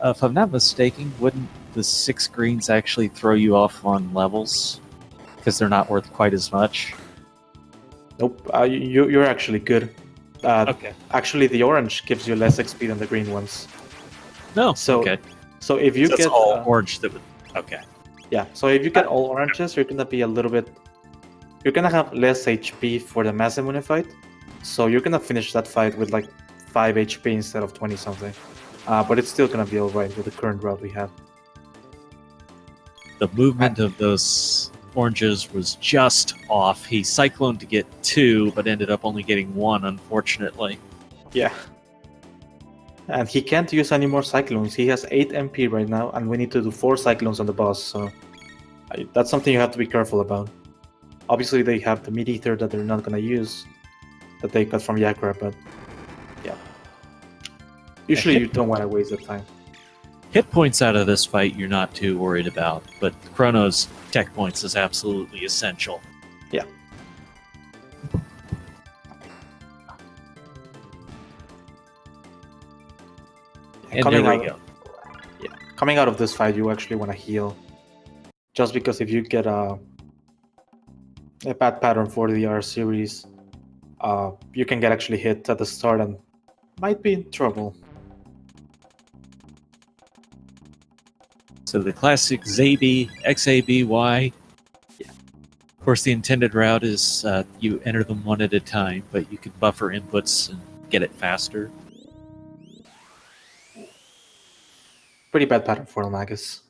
If I'm not mistaken, wouldn't the 6 greens actually throw you off on levels? Because they're not worth quite as much? Nope, you're actually good. Okay. Actually, the orange gives you less XP than the green ones. No, so, okay. So if you that's get all orange, that would... Okay. Yeah, so if you get all oranges, you're gonna be a little bit... You're gonna have less HP for the mass immunity fight. So you're gonna finish that fight with like 5 HP instead of 20 something. But it's still gonna be alright with the current route we have. The movement of those oranges was just off. He cycloned to get 2, but ended up only getting 1, unfortunately. Yeah. And he can't use any more cyclones. He has 8 MP right now, and we need to do 4 cyclones on the boss, so that's something you have to be careful about. Obviously, they have the meat ether that they're not gonna use, that they got from Yakra, but yeah. Usually you don't want to waste the time. Hit points out of this fight you're not too worried about, but Chrono's tech points is absolutely essential. Yeah. And there we go. Yeah. Coming out of this fight, you actually want to heal. Just because if you get a bad pattern for the R series, you can get actually hit at the start and might be in trouble. So the classic ZAB, XABY. Yeah. Of course, the intended route is you enter them one at a time, but you can buffer inputs and get it faster. Pretty bad pattern for Magus.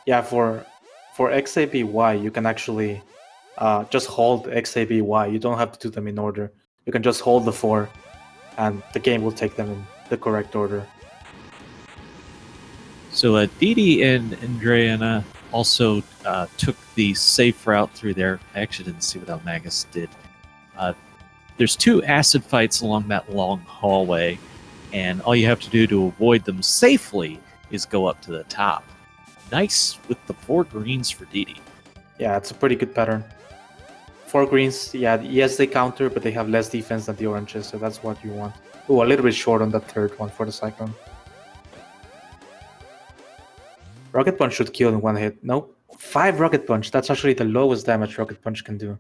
Yeah, for XABY, you can actually just hold XABY. You don't have to do them in order. You can just hold the 4, and the game will take them in the correct order. So Didi and Andreana also took the safe route through there. I actually didn't see what Magus did. There's 2 acid fights along that long hallway, and all you have to do to avoid them safely is go up to the top. Nice with the 4 greens for Didi. Yeah, it's a pretty good pattern. 4 greens, yeah, yes, they counter, but they have less defense than the oranges, so that's what you want. Oh, a little bit short on that third one for the Cyclone. Rocket Punch should kill in 1 hit. Nope. 5 Rocket Punch. That's actually the lowest damage Rocket Punch can do.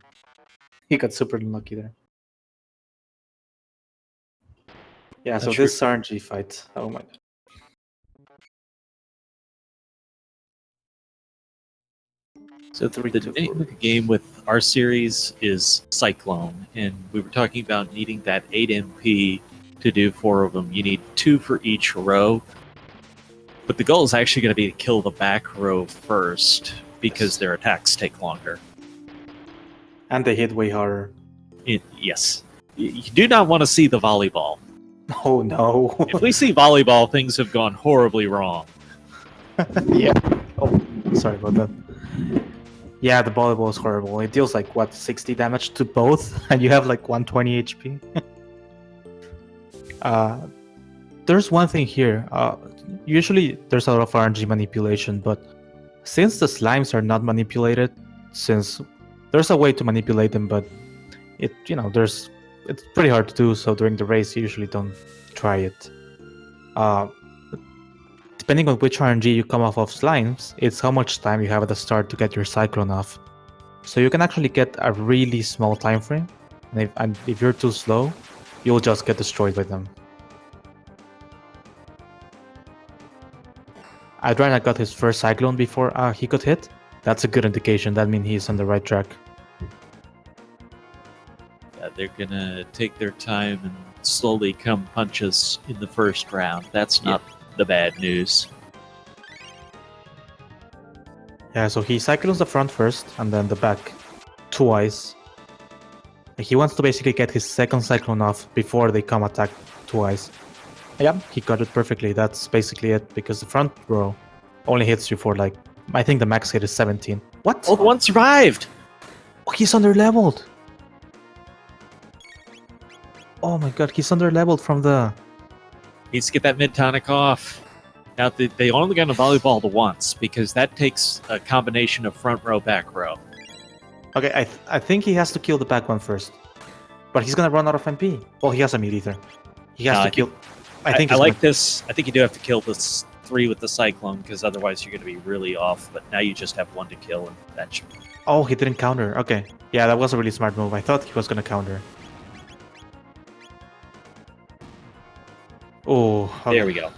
He got super unlucky there. Yeah, so this RNG fight. Oh my god. So the name of the game with our series is Cyclone, and we were talking about needing that 8 MP to do 4 of them. You need 2 for each row, but the goal is actually going to be to kill the back row first, because their attacks take longer. And they hit way harder. Yes. You do not want to see the volleyball. Oh no. If we see volleyball, things have gone horribly wrong. Yeah. Oh, sorry about that. Yeah, the volleyball is horrible. It deals like, what, 60 damage to both? And you have like 120 HP? There's one thing here. Usually there's a lot of RNG manipulation, but since the slimes are not manipulated, since there's a way to manipulate them, but it's pretty hard to do, so during the race you usually don't try it. Depending on which RNG you come off of slimes, it's how much time you have at the start to get your Cyclone off. So you can actually get a really small time frame, and if you're too slow, you'll just get destroyed by them. Adriana got his first Cyclone before he got hit. That's a good indication. That means he's on the right track. Yeah, they're gonna take their time and slowly come punch us in the first round. That's not the bad news. Yeah, so he Cyclones the front first, and then the back twice. He wants to basically get his second Cyclone off before they come attack twice. Yeah, he got it perfectly. That's basically it, because the front row only hits you for like, I think the max hit is 17. What? Oh, the one survived! Oh, he's under-leveled! Oh my god, he's under-leveled from the... Needs to get that mid-tonic off. Now, they only got a volleyball the once, because that takes a combination of front row, back row. Okay, I think he has to kill the back one first. But he's gonna run out of MP. Well, he has a meat ether. He has to kill... I like this. I think you do have to kill this 3 with the Cyclone, because otherwise you're going to be really off. But now you just have 1 to kill, and that should... Oh, he didn't counter. Okay. Yeah, that was a really smart move. I thought he was going to counter. Oh, okay. There we go.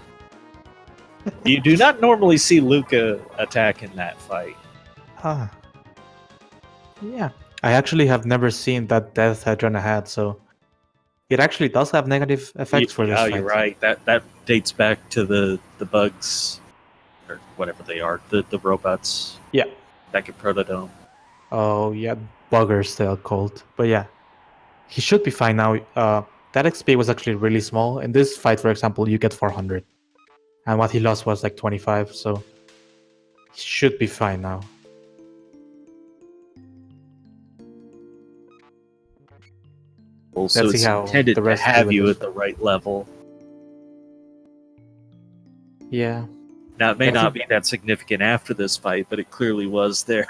You do not normally see Luca attack in that fight. Huh. Yeah. I actually have never seen that death Adriana had, so... It actually does have negative effects for this fight. You're right. That dates back to the bugs, or whatever they are, the robots. Yeah. Back at Protodome. Oh, yeah. Buggers, they're called. But yeah. He should be fine now. That XP was actually really small. In this fight, for example, you get 400. And what he lost was like 25, so... He should be fine now. So it's intended to have you at the right level. Yeah. Now, it may not be that significant after this fight, but it clearly was there.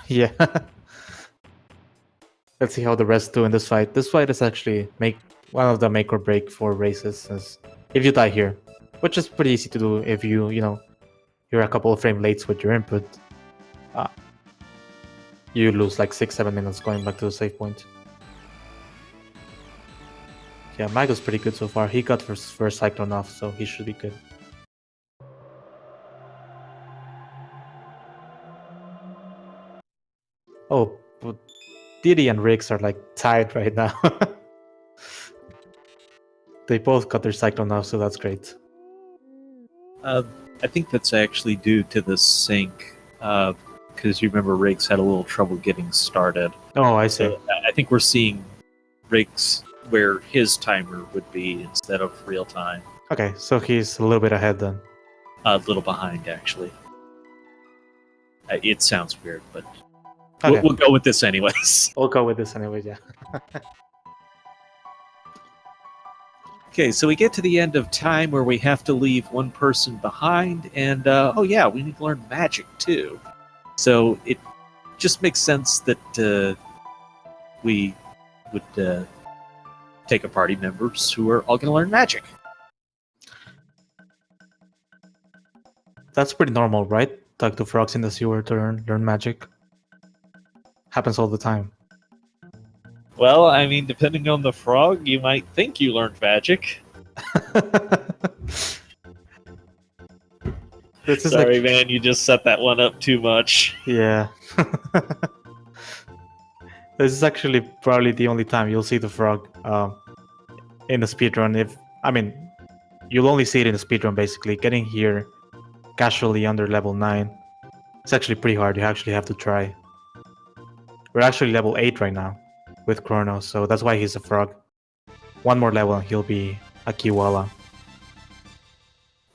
Yeah. Let's see how the rest do in this fight. This fight is actually one of the make or break for races, since if you die here, which is pretty easy to do if you're a couple of frames late with your input, you lose like 6-7 minutes going back to the save point. Yeah, Magus pretty good so far. He got first Cyclone off, so he should be good. Oh, but Diddy and Riggs are like tied right now. They both got their Cyclone off, so that's great. I think that's actually due to the sync, because you remember Riggs had a little trouble getting started. Oh, I see. So I think we're seeing Riggs where his timer would be instead of real time. Okay, so he's a little bit ahead then. A little behind, actually. It sounds weird, but Okay. we'll go with this anyways. We'll go with this anyway, yeah. Okay, so we get to the end of time where we have to leave one person behind, and oh yeah, we need to learn magic too. So it just makes sense that we would take a party members who are all going to learn magic. That's pretty normal, right? Talk to frogs in the sewer to learn magic. Happens all the time. Well, I mean, depending on the frog, you might think you learned magic. This is Sorry, man, you just set that one up too much. Yeah. This is actually probably the only time you'll see the frog in a speedrun. You'll only see it in a speedrun basically. Getting here casually under level 9, it's actually pretty hard. You actually have to try. We're actually level 8 right now with Chrono, so that's why he's a frog. One more level and he'll be a Kiwala.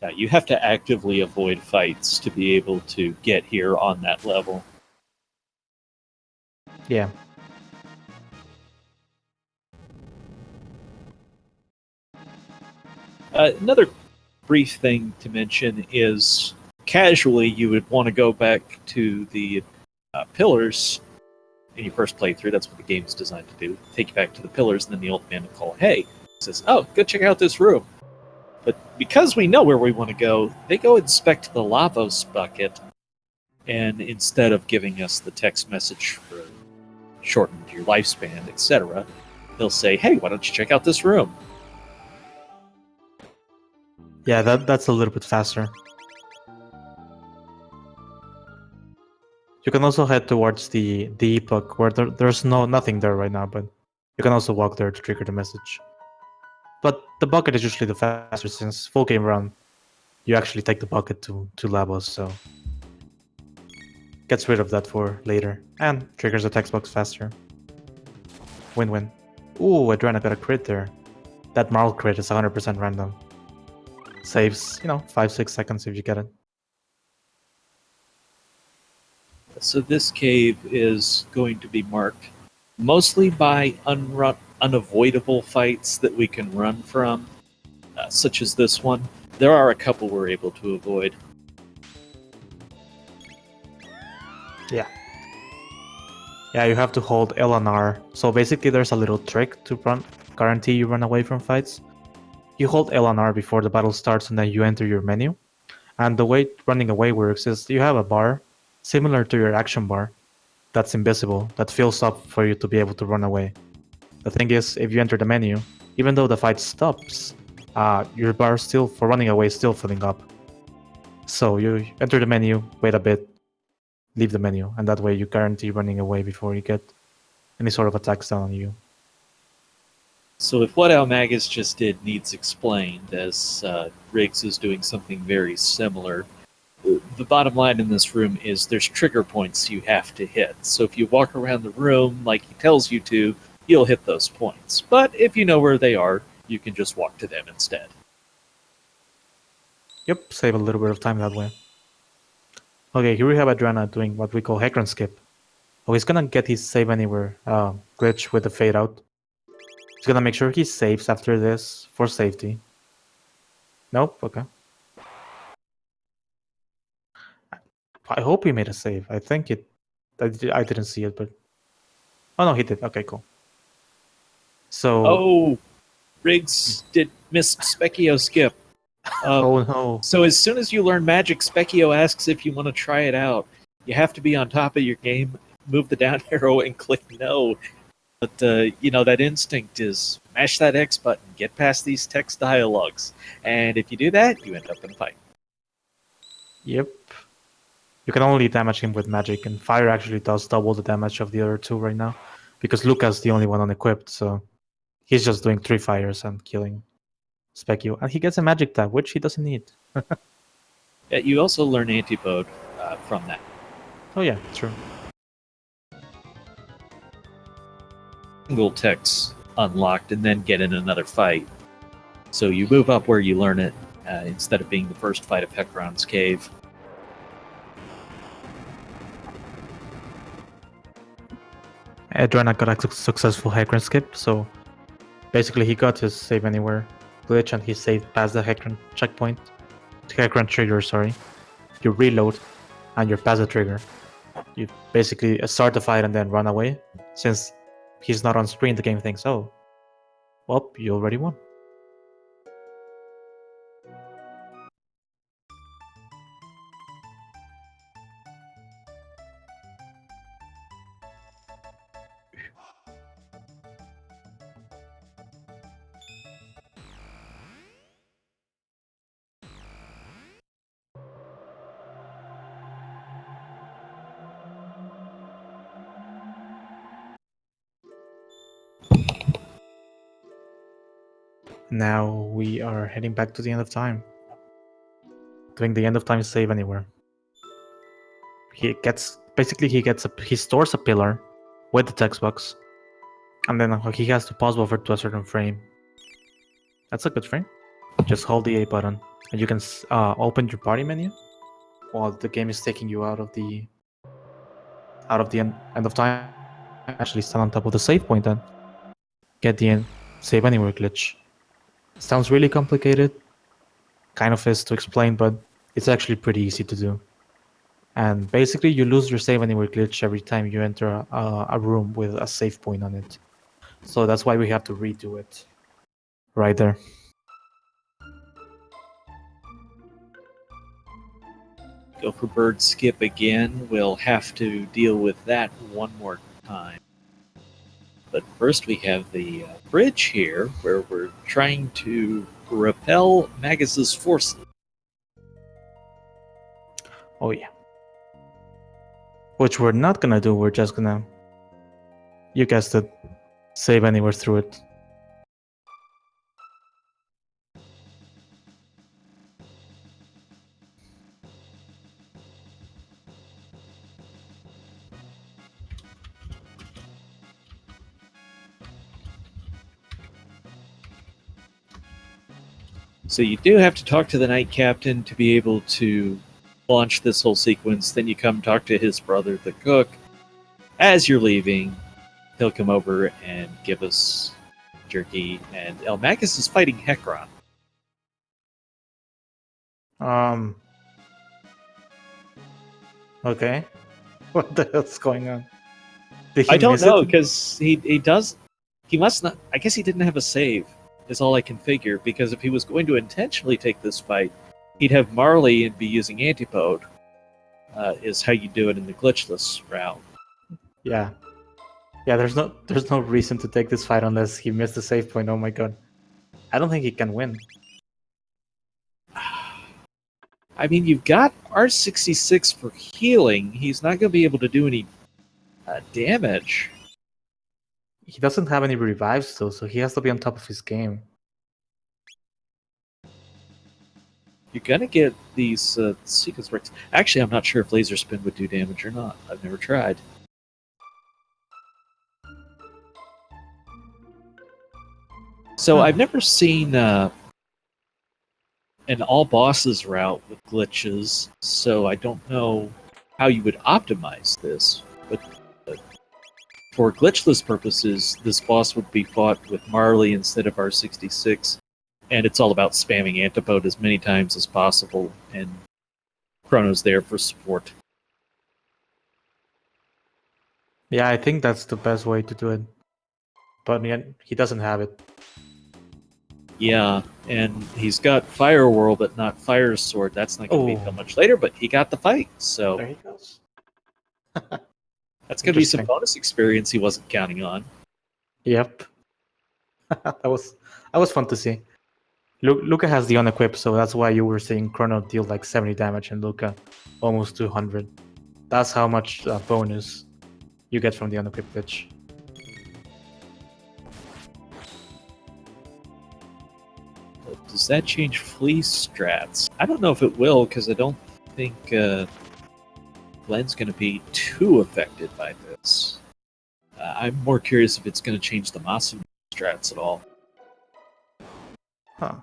Yeah, you have to actively avoid fights to be able to get here on that level. Yeah. Another brief thing to mention is casually you would want to go back to the pillars in your first playthrough. That's what the game's designed to do. Take you back to the pillars, and then the old man will call, hey, says, oh, go check out this room. But because we know where we want to go, they go inspect the Lavos bucket, and instead of giving us the text message for shortened your lifespan, etc., they'll say, hey, why don't you check out this room? Yeah, that's a little bit faster. You can also head towards the epoch where there's nothing there right now, but you can also walk there to trigger the message. But the bucket is usually the faster, since full game run, you actually take the bucket to Labos, so gets rid of that for later, and triggers the text box faster. Win-win. Ooh, Adriana got a crit there. That Marl crit is 100% random. Saves, 5-6 seconds if you get it. So this cave is going to be marked mostly by unavoidable fights that we can run from, such as this one. There are a couple we're able to avoid. Yeah, you have to hold L and R. So basically there's a little trick to guarantee you run away from fights. You hold L and R before the battle starts, and then you enter your menu. And the way running away works is you have a bar, similar to your action bar, that's invisible, that fills up for you to be able to run away. The thing is, if you enter the menu, even though the fight stops, your bar still for running away is still filling up. So you enter the menu, wait a bit, leave the menu, and that way you guarantee running away before you get any sort of attacks down on you. So if what our Magus just did needs explained, as Riggs is doing something very similar, the bottom line in this room is there's trigger points you have to hit. So if you walk around the room like he tells you to, you'll hit those points. But if you know where they are, you can just walk to them instead. Yep, save a little bit of time that way. Okay, here we have Adriana doing what we call Hecarim skip. Oh, he's gonna get his save anywhere glitch with the fade out. He's gonna make sure he saves after this for safety. Nope, okay. I hope he made a save. I think it... I didn't see it, but... Oh no, he did. Okay, cool. So... Oh! Riggs did missed Specchio skip. Oh no. So as soon as you learn magic, Specchio asks if you want to try it out. You have to be on top of your game, move the down arrow, and click no. But, that instinct is mash that X button, get past these text dialogues. And if you do that, you end up in a fight. Yep. You can only damage him with magic, and fire actually does double the damage of the other two right now. Because Luca's the only one unequipped, so he's just doing 3 fires and killing Specchio. And he gets a magic tab, which he doesn't need. Yeah, you also learn Antipode from that. Oh yeah, true. Single text unlocked and then get in another fight. So you move up where you learn it instead of being the first fight of Hecarim's cave. Adriana got a successful Hecarim skip, so basically he got his save anywhere glitch and he saved past the Hecarim checkpoint. Hecarim trigger, sorry. You reload and you're past the trigger. You basically start the fight and then run away. Since he's not on screen, the game thinks, oh, well, you already won. Now we are heading back to the end of time. Doing the end of time save anywhere. He stores a pillar with the text box, and then he has to pause buffer to a certain frame. That's a good frame. Just hold the A button, and you can open your party menu while the game is taking you out of the end of time. Actually, stand on top of the save point and get the save anywhere glitch. Sounds really complicated. Kind of is to explain, but it's actually pretty easy to do. And basically, you lose your save anywhere glitch every time you enter a room with a save point on it. So that's why we have to redo it. Right there. Go for bird skip again. We'll have to deal with that one more time. But first we have the bridge here, where we're trying to repel Magus's forces. Oh yeah. Which we're not gonna do, we're just gonna, you guessed it, save anywhere through it. So you do have to talk to the Knight Captain to be able to launch this whole sequence. Then you come talk to his brother, the cook. As you're leaving, he'll come over and give us jerky. And El Magus is fighting Hecarim. Okay. What the hell's going on? I don't know, because he must not. I guess he didn't have a save, is all I can figure, because if he was going to intentionally take this fight, he'd have Marley and be using Antipode, is how you do it in the glitchless route. Yeah. Yeah, there's no reason to take this fight unless he missed the save point. Oh my god. I don't think he can win. I mean, you've got R66 for healing. He's not going to be able to do any damage. He doesn't have any revives though, so he has to be on top of his game. You're going to get these sequence breaks. Actually, I'm not sure if Laser Spin would do damage or not. I've never tried. So I've never seen an all bosses route with glitches, so I don't know how you would optimize this. But for glitchless purposes, this boss would be fought with Marley instead of R66, and it's all about spamming Antipode as many times as possible, and Chrono's there for support. Yeah, I think that's the best way to do it. But he doesn't have it. Yeah, and he's got Fire Whirl, but not Fire Sword. That's not going to be until much later, but he got the fight, so there he goes. That's going to be some bonus experience he wasn't counting on. Yep. that was fun to see. Luca has the unequip, so that's why you were seeing Chrono deal like 70 damage and Luca almost 200. That's how much bonus you get from the unequip glitch. Does that change Fleece strats? I don't know if it will, because I don't think Glenn's going to be too affected by this. I'm more curious if it's going to change the Masu strats at all. Huh.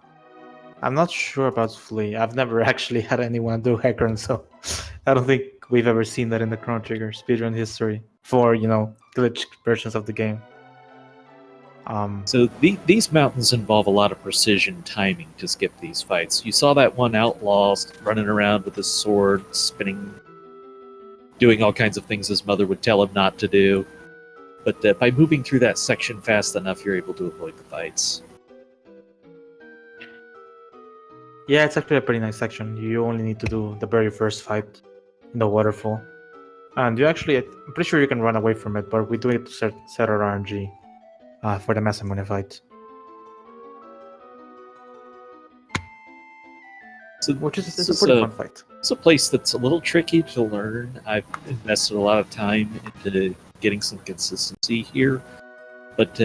I'm not sure about Flea. I've never actually had anyone do Hecarim, so I don't think we've ever seen that in the Chrono Trigger speedrun history for, glitch versions of the game. So these mountains involve a lot of precision timing to skip these fights. You saw that one outlaw running around with his sword, spinning, doing all kinds of things his mother would tell him not to do. But by moving through that section fast enough, you're able to avoid the fights. Yeah, it's actually a pretty nice section. You only need to do the very first fight in the waterfall. And you actually, I'm pretty sure you can run away from it, but we do it to set our RNG for the Masamune fight. So which is it's a pretty fun fight. It's a place that's a little tricky to learn. I've invested a lot of time into getting some consistency here. But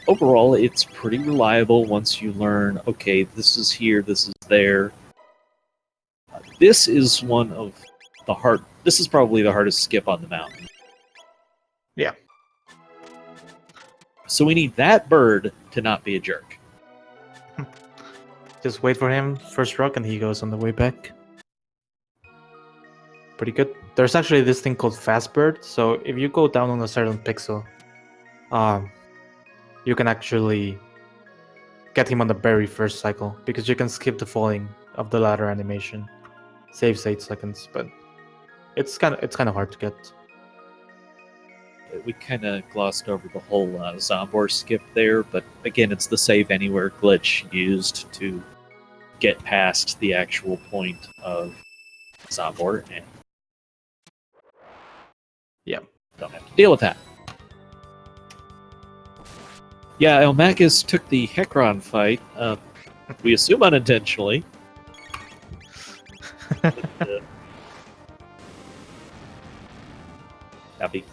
overall, it's pretty reliable once you learn, okay, this is here, this is there. This is one of the this is probably the hardest skip on the mountain. Yeah. So we need that bird to not be a jerk. Just wait for him, first rock, and he goes on the way back. Pretty good. There's actually this thing called Fast Bird, so if you go down on a certain pixel, you can actually get him on the very first cycle, because you can skip the falling of the ladder animation. Saves 8 seconds, but it's kind of hard to get. We kind of glossed over the whole Zombor skip there, but again, it's the save anywhere glitch used to get past the actual point of Zombor, and yeah, don't have to deal with that. Yeah, Magus took the Hecron fight, we assume unintentionally. But,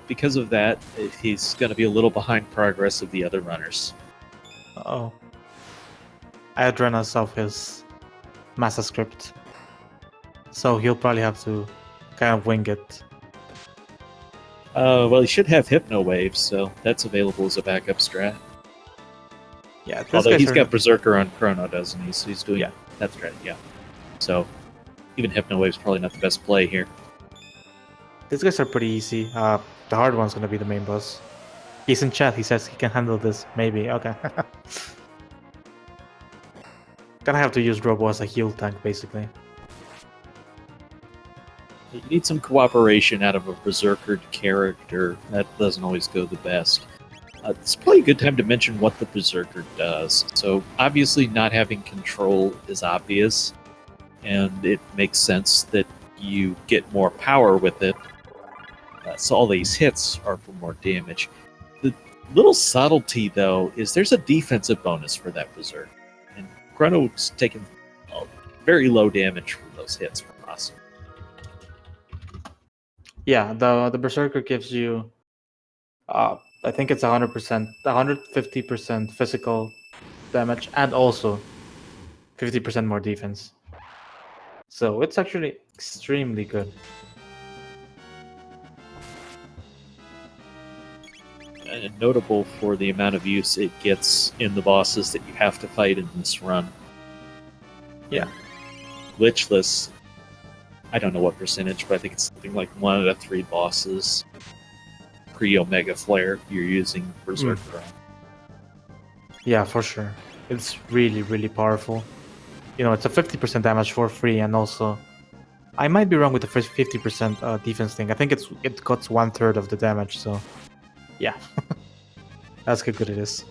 because of that, he's going to be a little behind progress of the other runners. Uh-oh. I had run us off his Massa script, so he'll probably have to kind of wing it. Well, he should have Hypno Wave, so that's available as a backup strat. Yeah, although he's got Berserker on Chrono, doesn't he? So he's doing that threat, yeah. So even Hypno Wave's probably not the best play here. These guys are pretty easy. The hard one's gonna be the main boss. He's in chat. He says he can handle this. Maybe. Okay. Gonna have to use Robo as a heal tank, basically. You need some cooperation out of a Berserker character. That doesn't always go the best. It's probably a good time to mention what the Berserker does. So obviously not having control is obvious, and it makes sense that you get more power with it. So all these hits are for more damage. The little subtlety, though, is there's a defensive bonus for that Berserker. And Chrono's taking very low damage from those hits from us. Yeah, the Berserker gives you, I think it's 100%, 150% physical damage, and also 50% more defense. So it's actually extremely good. And notable for the amount of use it gets in the bosses that you have to fight in this run. Yeah. Glitchless, I don't know what percentage, but I think it's something like 1 out of 3 bosses pre-Omega Flare you're using Berserker on. Yeah, for sure. It's really, really powerful. You know, it's a 50% damage for free, and also, I might be wrong with the first 50% defense thing. I think it cuts 1/3 of the damage, so yeah. That's how good it is.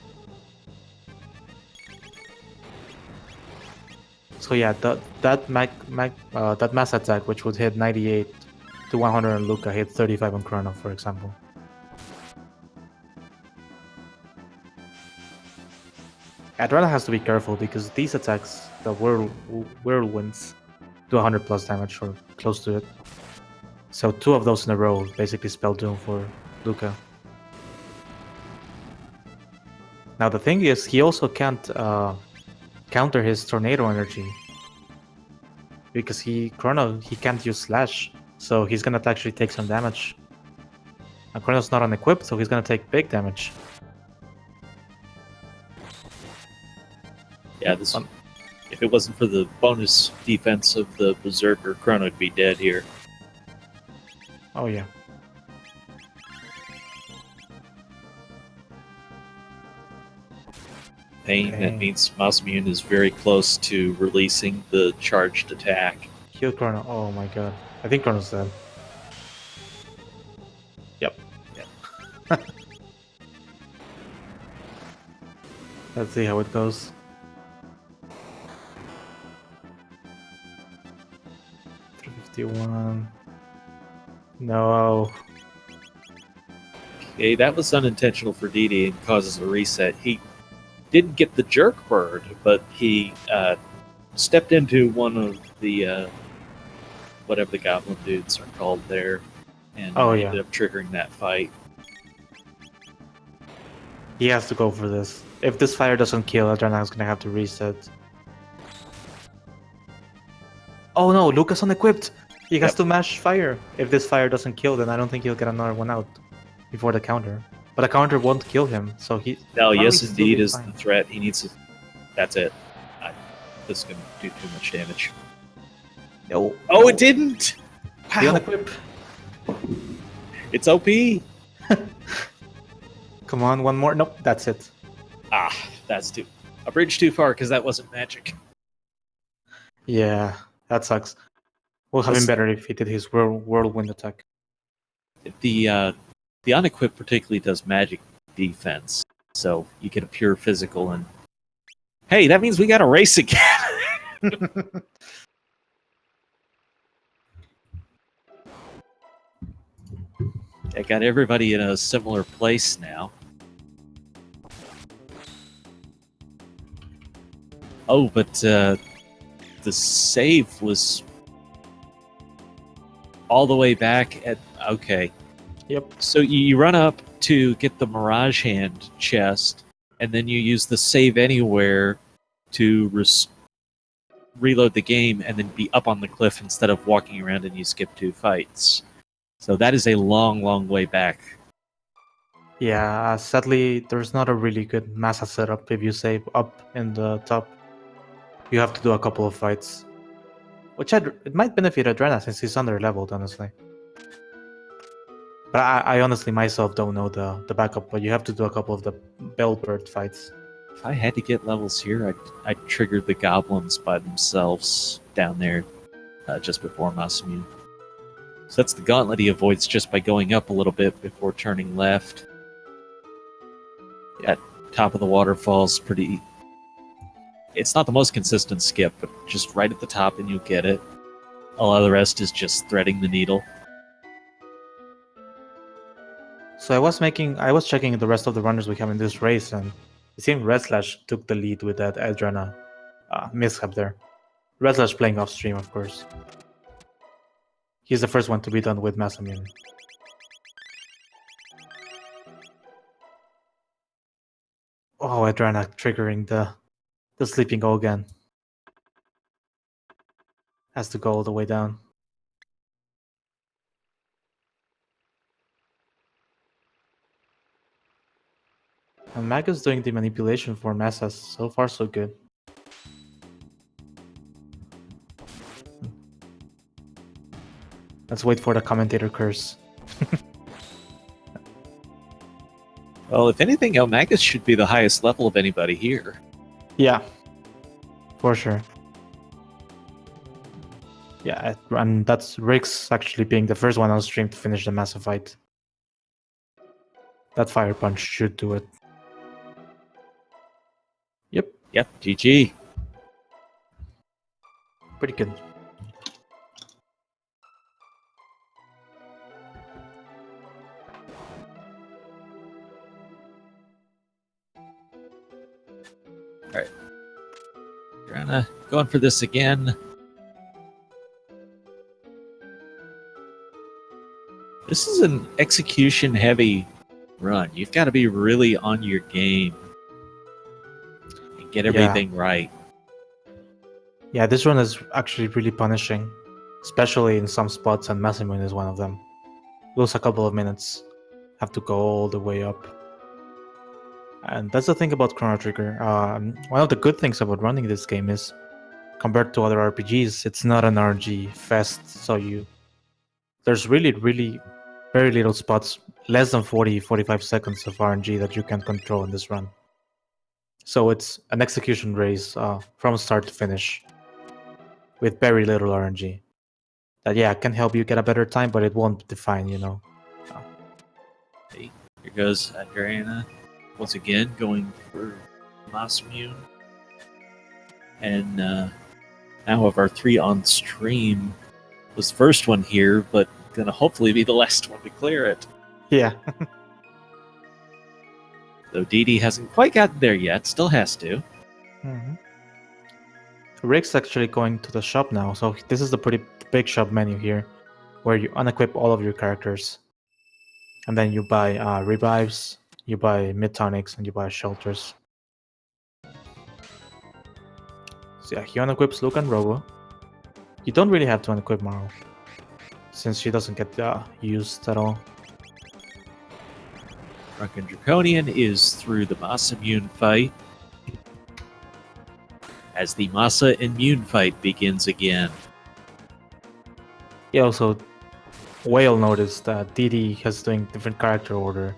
So yeah, that mass attack, which would hit 98 to 100 on Luca, hit 35 on Chrono, for example. Adrena has to be careful because these attacks, the whirlwinds, do 100 plus damage or close to it. So 2 of those in a row basically spell doom for Luca. Now the thing is, he also can't counter his tornado energy because Chrono can't use slash, so he's gonna actually take some damage. And Chrono's not unequipped, so he's gonna take big damage. Yeah, if it wasn't for the bonus defense of the Berserker, Chrono would be dead here. Oh yeah. Pain. That Dang. means Masamune is very close to releasing the charged attack. Kill Chrono. Oh my god. I think Chrono's dead. Yep. Yep. Let's see how it goes. $351. No. Okay, that was unintentional for DD and causes a reset. He didn't get the jerk bird, but he stepped into one of the whatever the goblin dudes are called there, and ended up triggering that fight. He has to go for this. If this fire doesn't kill, Adrenal's gonna have to reset. Oh no, Lucas unequipped! He has to mash fire. If this fire doesn't kill, then I don't think he'll get another one out before the counter. But the counter won't kill him, so he... No, yes indeed is the threat. He needs to... That's it. This is going to do too much damage. No. Oh, it didn't! Wow. Unequip. It's OP! Come on, one more. Nope, that's it. Ah, that's too... A bridge too far, because that wasn't magic. Yeah, that sucks. Would have been better if he did his whirlwind attack. The unequipped particularly does magic defense, so you get a pure physical, and hey, that means we got a race again. I got everybody in a similar place now. Oh, but the save was all the way back at... Okay. Yep. So you run up to get the Mirage Hand chest, and then you use the save anywhere to reload the game, and then be up on the cliff instead of walking around and you skip 2 fights. So that is a long, long way back. Yeah, sadly, there's not a really good massa setup if you save up in the top. You have to do a couple of fights. Which it might benefit Adrena since he's under-leveled, honestly. But I honestly myself don't know the backup, but you have to do a couple of the Bellbird fights. If I had to get levels here, I'd trigger the goblins by themselves down there just before Masamune. So that's the gauntlet he avoids just by going up a little bit before turning left. At top of the waterfall's pretty... It's not the most consistent skip, but just right at the top and you'll get it. All of the rest is just threading the needle. So I was checking the rest of the runners we have in this race, and it seemed Red Slash took the lead with that Adrena mishap there. Red Slash playing off stream, of course. He's the first one to be done with Masamune. Oh, Adrena triggering the sleeping Ogan. Has to go all the way down. And Magus doing the manipulation for Massas. So far, so good. Let's wait for the commentator curse. Well, if anything, Magus should be the highest level of anybody here. Yeah, for sure. Yeah, and that's Rix actually being the first one on stream to finish the massive fight. That fire punch should do it. Yep, GG. Pretty good. Alright. Going for this again. This is an execution-heavy run. You've got to be really on your game and get everything right. Yeah, this run is actually really punishing, especially in some spots, and Masamune is one of them. Lose a couple of minutes, have to go all the way up. And that's the thing about Chrono Trigger. One of the good things about running this game is, compared to other RPGs, it's not an RNG fest, so there's really, really very little spots, less than 40-45 seconds of RNG that you can control in this run. So it's an execution race from start to finish with very little RNG. That, yeah, can help you get a better time, but it won't define, Hey, here goes Adriana once again going for Masmune. And now of our three on stream was the first one here, but gonna hopefully be the last one to clear it. Yeah. Though Dee Dee hasn't quite gotten there yet, still has to. Mm-hmm. Rick's actually going to the shop now, so this is the pretty big shop menu here, where you unequip all of your characters. And then you buy revives, you buy mid tonics, and you buy shelters. So yeah, he unequips Luke and Robo. You don't really have to unequip Marl, since she doesn't get used at all. Drunken Draconian is through the Masa Immune fight. As the Masa Immune fight begins again. He also, Whale noticed that DD is doing different character order.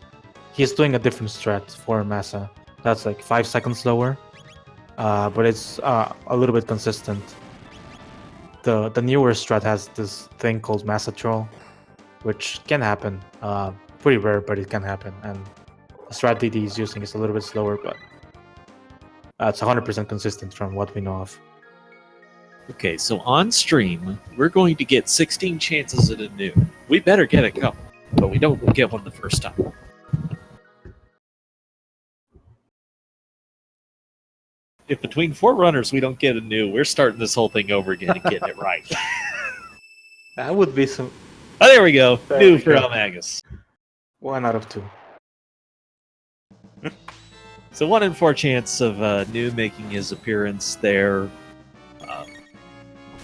He's doing a different strat for Masa. That's like 5 seconds lower, but it's a little bit consistent. The newer strat has this thing called Masa Troll, which can happen. Pretty rare, but it can happen. And the strat DD is using is a little bit slower, but it's 100% consistent from what we know of. Okay, so on stream, we're going to get 16 chances at a new. We better get a couple, but we don't get one the first time. If between 4 runners we don't get a new, we're starting this whole thing over again and getting it right. That would be some. Oh, there we go. There New we for go. Magus. 1 out of 2. So 1 in 4 chance of New making his appearance there.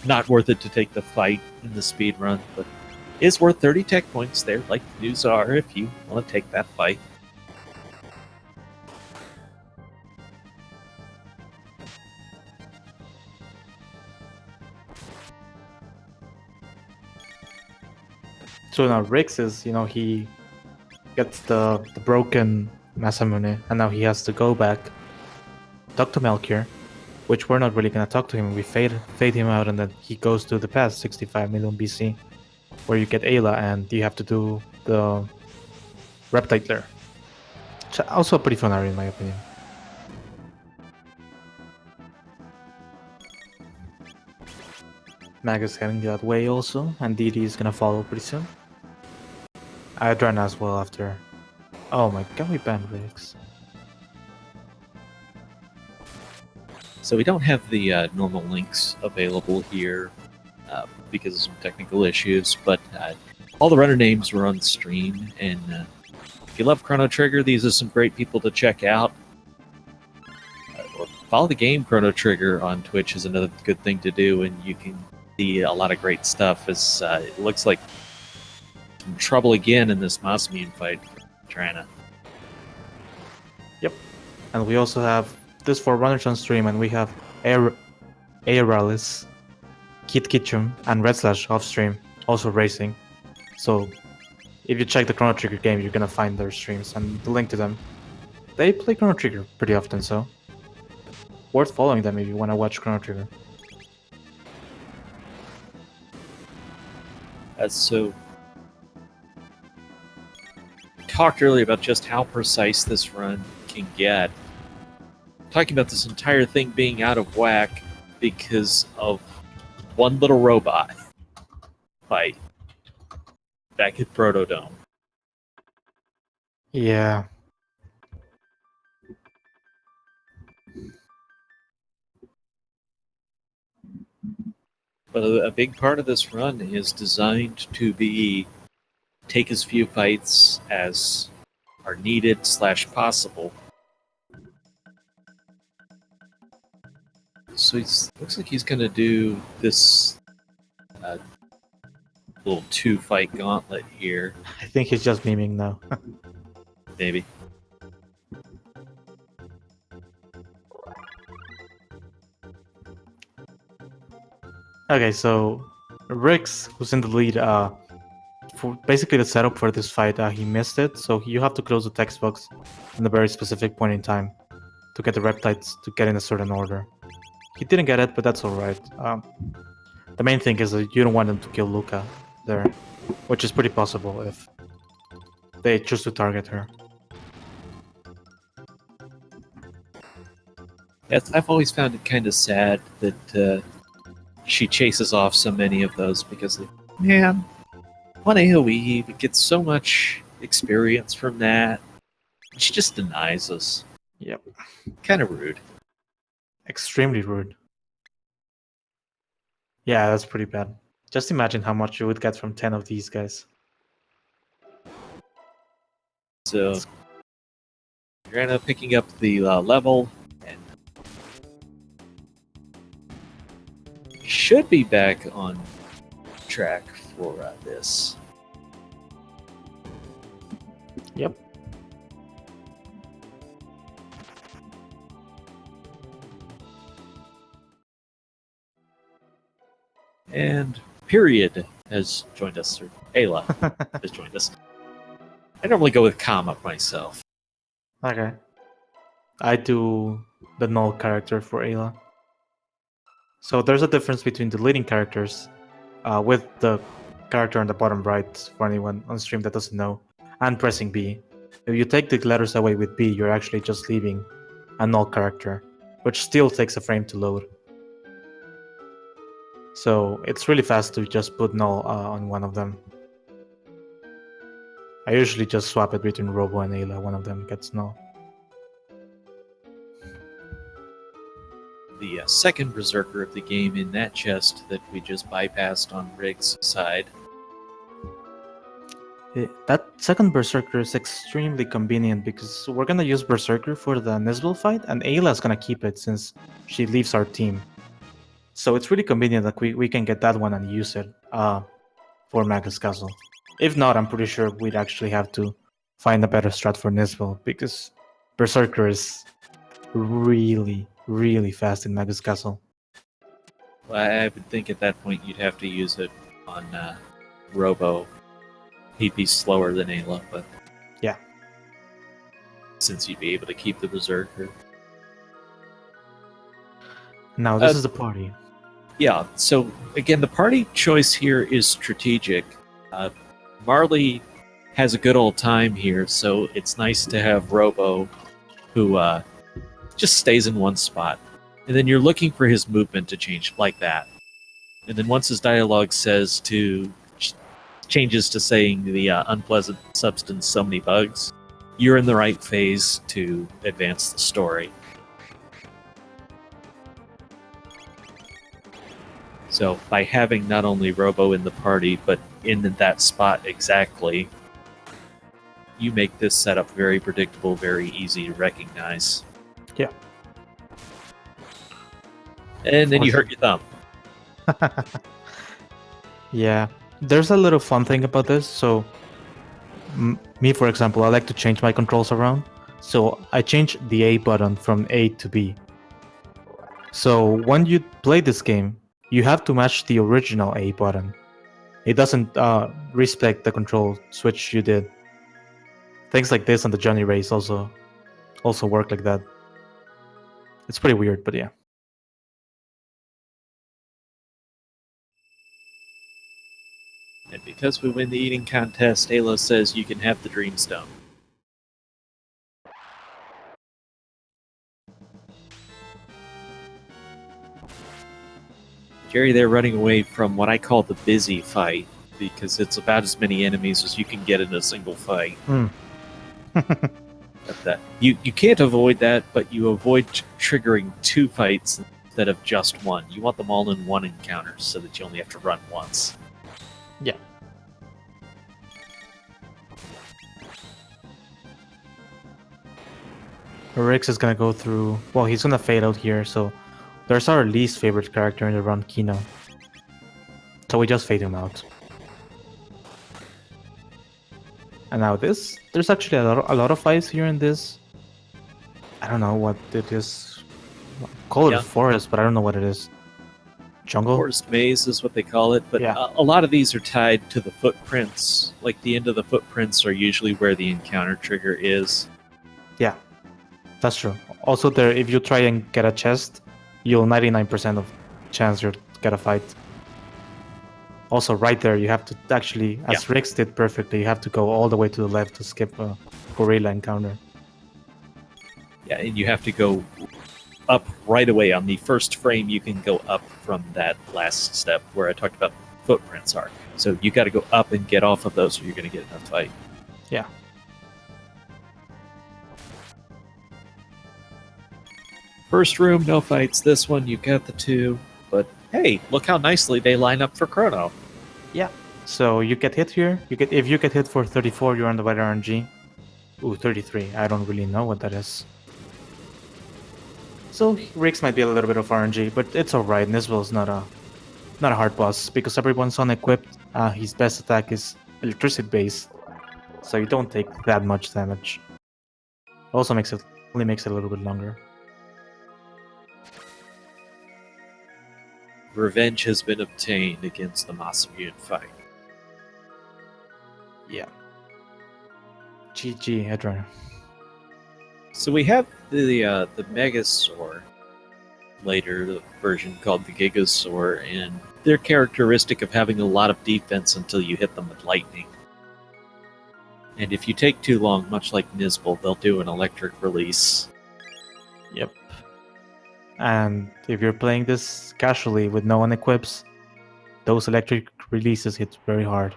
Not worth it to take the fight in the speed run, but is worth 30 tech points there, like the News are, if you want to take that fight. So now Rix is, he gets the broken Masamune, and now he has to go back, talk to Melchior, which we're not really gonna talk to him. We fade him out, and then he goes to the past 65 million BC, where you get Ayla, and you have to do the Reptite Lair. Also a pretty fun area in my opinion. Magus heading that way also, and DD is gonna follow pretty soon. Adran as well after. Oh my god, we banned Rix. So we don't have the normal links available here because of some technical issues, but all the runner names were on stream, and if you love Chrono Trigger, these are some great people to check out. Or follow the game Chrono Trigger on Twitch is another good thing to do, and you can see a lot of great stuff. As it looks like some trouble again in this Masmune fight, Trana. Yep, and we also have this 4 runners on stream, and we have Aeralis, Kit Kitchum, and Red Slash off stream, also racing. So if you check the Chrono Trigger game, you're gonna find their streams and the link to them. They play Chrono Trigger pretty often, so worth following them if you want to watch Chrono Trigger. So talked earlier about just how precise this run can get. Talking about this entire thing being out of whack because of one little robot fight back at Protodome. Yeah. But a big part of this run is designed to be take as few fights as are needed / possible. So looks like he's going to do this little 2-fight gauntlet here. I think he's just memeing now. Maybe. Okay, so Rix, who's in the lead, for basically the setup for this fight, he missed it, so you have to close the text box in a very specific point in time to get the reptiles to get in a certain order. He didn't get it, but that's alright. The main thing is that you don't want them to kill Luca there, which is pretty possible if they choose to target her. Yes, I've always found it kind of sad that she chases off so many of those because, like, man, one AoE, we get so much experience from that. She just denies us. Yep. Kind of rude. Extremely rude. Yeah, that's pretty bad. Just imagine how much you would get from 10 of these guys. So you're end up picking up the level, and should be back on track for this. Yep. And Period has joined us, or Ayla has joined us. I normally go with Kama myself. Okay. I do the null character for Ayla. So there's a difference between the leading characters, with the character on the bottom right for anyone on stream that doesn't know, and pressing B. If you take the letters away with B, you're actually just leaving a null character, which still takes a frame to load. So it's really fast to just put null on one of them. I usually just swap it between Robo and Ayla. One of them gets null. The second Berserker of the game in that chest that we just bypassed on Rig's side. That second Berserker is extremely convenient because we're gonna use Berserker for the Nisbel fight, and Ayla's gonna keep it since she leaves our team. So it's really convenient that we can get that one and use it for Magus Castle. If not, I'm pretty sure we'd actually have to find a better strat for Nisbel because Berserker is really, really fast in Magus Castle. Well, I would think at that point you'd have to use it on Robo. He'd be slower than Ayla, but yeah, since you'd be able to keep the Berserker. Now this is the party. Yeah, so again, the party choice here is strategic. Marley has a good old time here, so it's nice to have Robo, who just stays in one spot. And then you're looking for his movement to change like that. And then once his dialogue says to changes to saying the unpleasant substance, so many bugs, you're in the right phase to advance the story. So by having not only Robo in the party, but in that spot exactly, you make this setup very predictable, very easy to recognize. Yeah. And then you hurt your thumb. Yeah. There's a little fun thing about this. So, me, for example, I like to change my controls around. So I change the A button from A to B. So when you play this game, you have to match the original A button. It doesn't respect the control switch you did. Things like this on the Johnny Race also work like that. It's pretty weird, but yeah. And because we win the eating contest, Ayla says you can have the Dreamstone. Jerry, they're running away from what I call the busy fight, because it's about as many enemies as you can get in a single fight. But you can't avoid that, but you avoid triggering two fights instead of just one. You want them all in one encounter so that you only have to run once. Yeah. Rix is gonna go through. Well, he's gonna fade out here, so there's our least favorite character in the run, Kino. So we just fade him out. And now this, there's actually a lot of fights here in this. I don't know what it is. Call it a forest, but I don't know what it is. Jungle? Forest maze is what they call it, but Yeah. a lot of these are tied to the footprints. Like the end of the footprints are usually where the encounter trigger is. Yeah. That's true. Also, there, if you try and get a chest, you'll 99% of chance you'll get a fight. Also, right there, you have to actually, as Rix did perfectly, you have to go all the way to the left to skip a gorilla encounter. Yeah, and you have to go up right away. On the first frame, you can go up from that last step where I talked about footprints are. So you got to go up and get off of those or you're going to get in a fight. Yeah. First room, no fights. This one, you got the 2. But hey, look how nicely they line up for Chrono. Yeah. So you get hit here. If you get hit for 34, you're on the white RNG. Ooh, 33. I don't really know what that is. So Rix might be a little bit of RNG, but it's alright. Nisvel's not a hard boss because everyone's unequipped. His best attack is electricity based, so you don't take that much damage. Also makes it a little bit longer. Revenge has been obtained against the Masamuan fight. Yeah. GG, Headrunner. So we have the Magus, later the version called the Gigasaur, and they're characteristic of having a lot of defense until you hit them with lightning. And if you take too long, much like Nizbel, they'll do an electric release. Yep. And if you're playing this casually with no one equips, those electric releases hit very hard.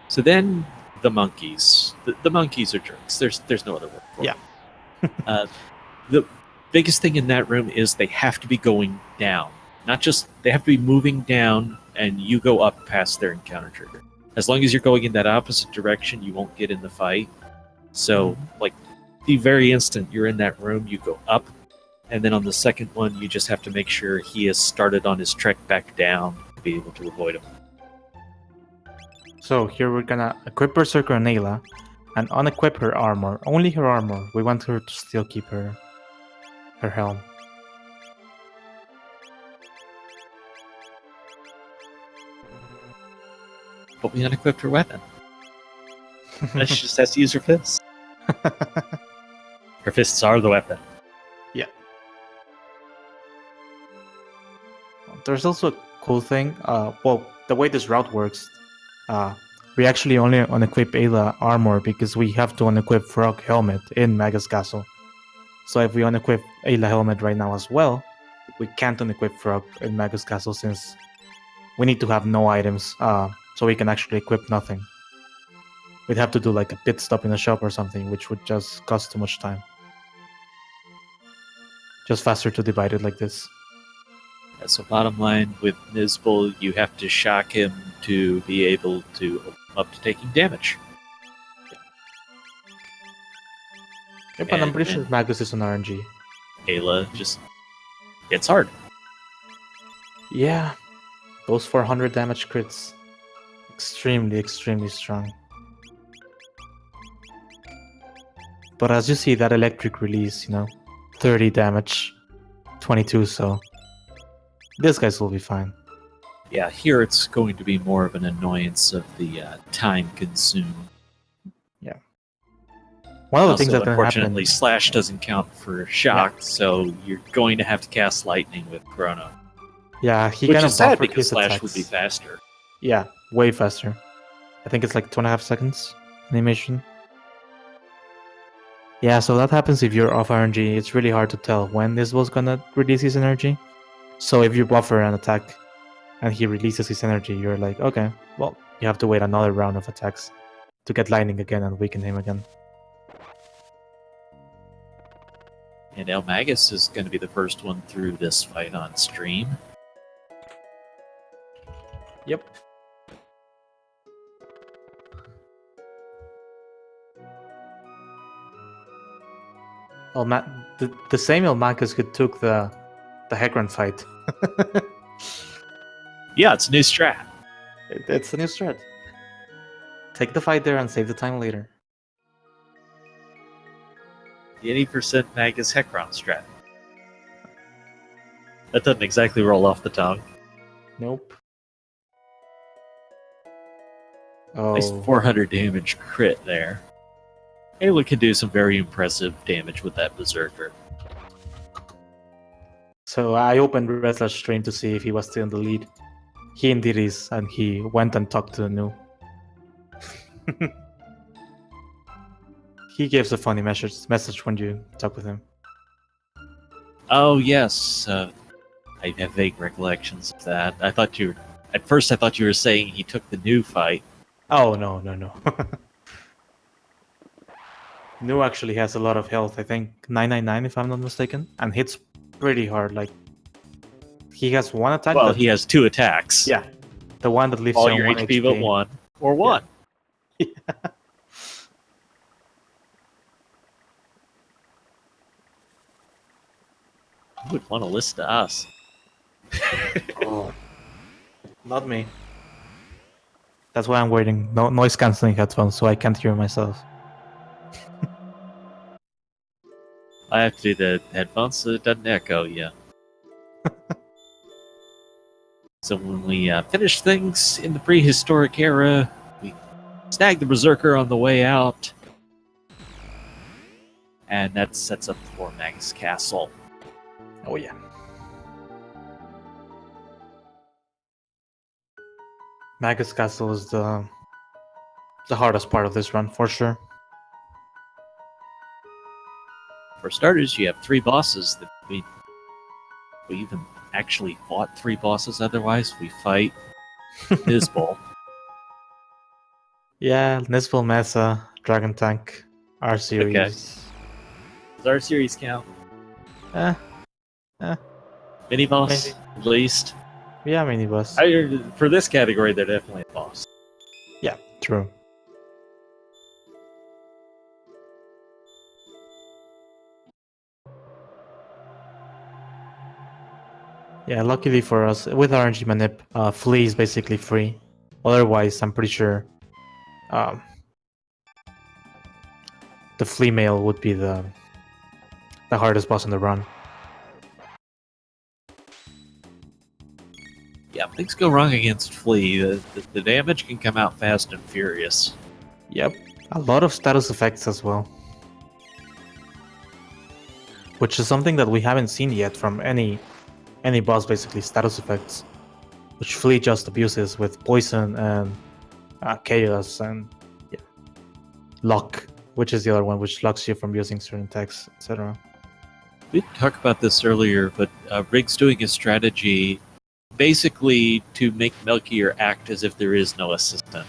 So then the monkeys. The monkeys are jerks. There's no other word for Yeah. them. The biggest thing in that room is they have to be going down. Not just, they have to be moving down and you go up past their encounter trigger. As long as you're going in that opposite direction, you won't get in the fight. So, like, the very instant you're in that room, you go up, and then on the second one, you just have to make sure he has started on his trek back down to be able to avoid him. So here we're gonna equip Berserker and Ayla, and unequip her armor. Only her armor. We want her to still keep her helm. But we unequipped her weapon. And she just has to use her fists. Her fists are the weapon. Yeah. There's also a cool thing. Well, the way this route works, we actually only unequip Ayla armor because we have to unequip Frog helmet in Magus Castle. So if we unequip Ayla helmet right now as well, we can't unequip Frog in Magus Castle since we need to have no items, so we can actually equip nothing. We'd have to do like a pit stop in a shop or something, which would just cost too much time. Just faster to divide it like this. Yeah, so bottom line, with Nizbel, you have to shock him to be able to open up to taking damage. Yep, and I'm pretty sure Magus is an RNG. Ayla just hits hard. Yeah, those 400 damage crits. Extremely, extremely strong. But as you see, that electric release, 30 damage, 22, so this guys will be fine. Yeah, here it's going to be more of an annoyance of the time consumed. Yeah. One of the things that unfortunately, Slash doesn't count for shock, so you're going to have to cast Lightning with Chrono. Yeah, he Which kind is of sad buffered because his Slash attacks. would be faster. Yeah, way faster. I think it's like 2.5 seconds animation. Yeah, so that happens if you're off RNG. It's really hard to tell when this was gonna release his energy. So if you buffer an attack and he releases his energy, you're like, okay, well, you have to wait another round of attacks to get lightning again and weaken him again. And El Magus is going to be the first one through this fight on stream. Yep. The same El Magus who took the Heckran fight. Yeah, it's a new strat. It's a new strat. Take the fight there and save the time later. The 80% Magus Heckron strat. That doesn't exactly roll off the tongue. Nope. Nice 400 damage crit there. Ayla can do some very impressive damage with that Berserker. So I opened Redslash stream to see if he was still in the lead. He indeed is, and he went and talked to the new. He gives a funny message when you talk with him. Oh yes, I have vague recollections of that. At first I thought you were saying he took the new fight. Oh, no. New actually has a lot of health, I think 999 if I'm not mistaken, and hits pretty hard. Like, he has one attack Well, he has 2 attacks. Yeah, the one that leaves All you on your 1 HP but 1, or 1. Yeah. Who would want to listen to us? Oh, not me. That's why I'm wearing noise cancelling headphones so I can't hear myself. I have to do the headphones so it doesn't echo, yeah. So when we finish things in the prehistoric era, we snag the Berserker on the way out, and that sets up for Magus Castle. Oh yeah. Magus Castle is the hardest part of this run for sure. For starters, you have 3 bosses that we even actually fought 3 bosses otherwise. We fight Nizbal. Yeah, Nizbal Mesa, Dragon Tank, R series. Okay. Does our series count? Mini boss, Maybe. at least. Yeah, mini boss. For this category, they're definitely a boss. Yeah, true. Yeah, luckily for us, with RNG Manip, Flea is basically free. Otherwise, I'm pretty sure the Flea Mail would be the hardest boss in the run. Yeah, things go wrong against Flea. The damage can come out fast and furious. Yep, a lot of status effects as well. Which is something that we haven't seen yet from any boss, basically, status effects. Which Flea just abuses with Poison and Chaos and Lock, which is the other one, which locks you from using certain attacks, etc. We didn't talk about this earlier, but Rig's doing a strategy basically to make Melchior act as if there is no assistant.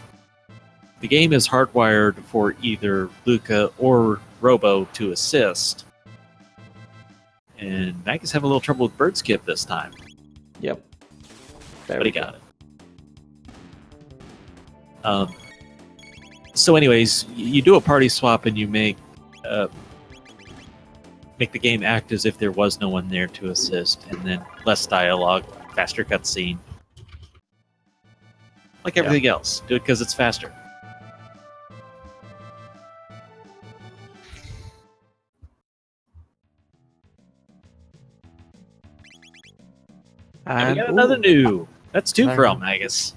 The game is hardwired for either Luca or Robo to assist, and Magus have a little trouble with Bird Skip this time. Yep. But he got it. So anyways, you do a party swap and you make the game act as if there was no one there to assist, and then less dialogue, faster cutscene. Like everything else. Do it because it's faster. And we got another new. That's 2 from Magus.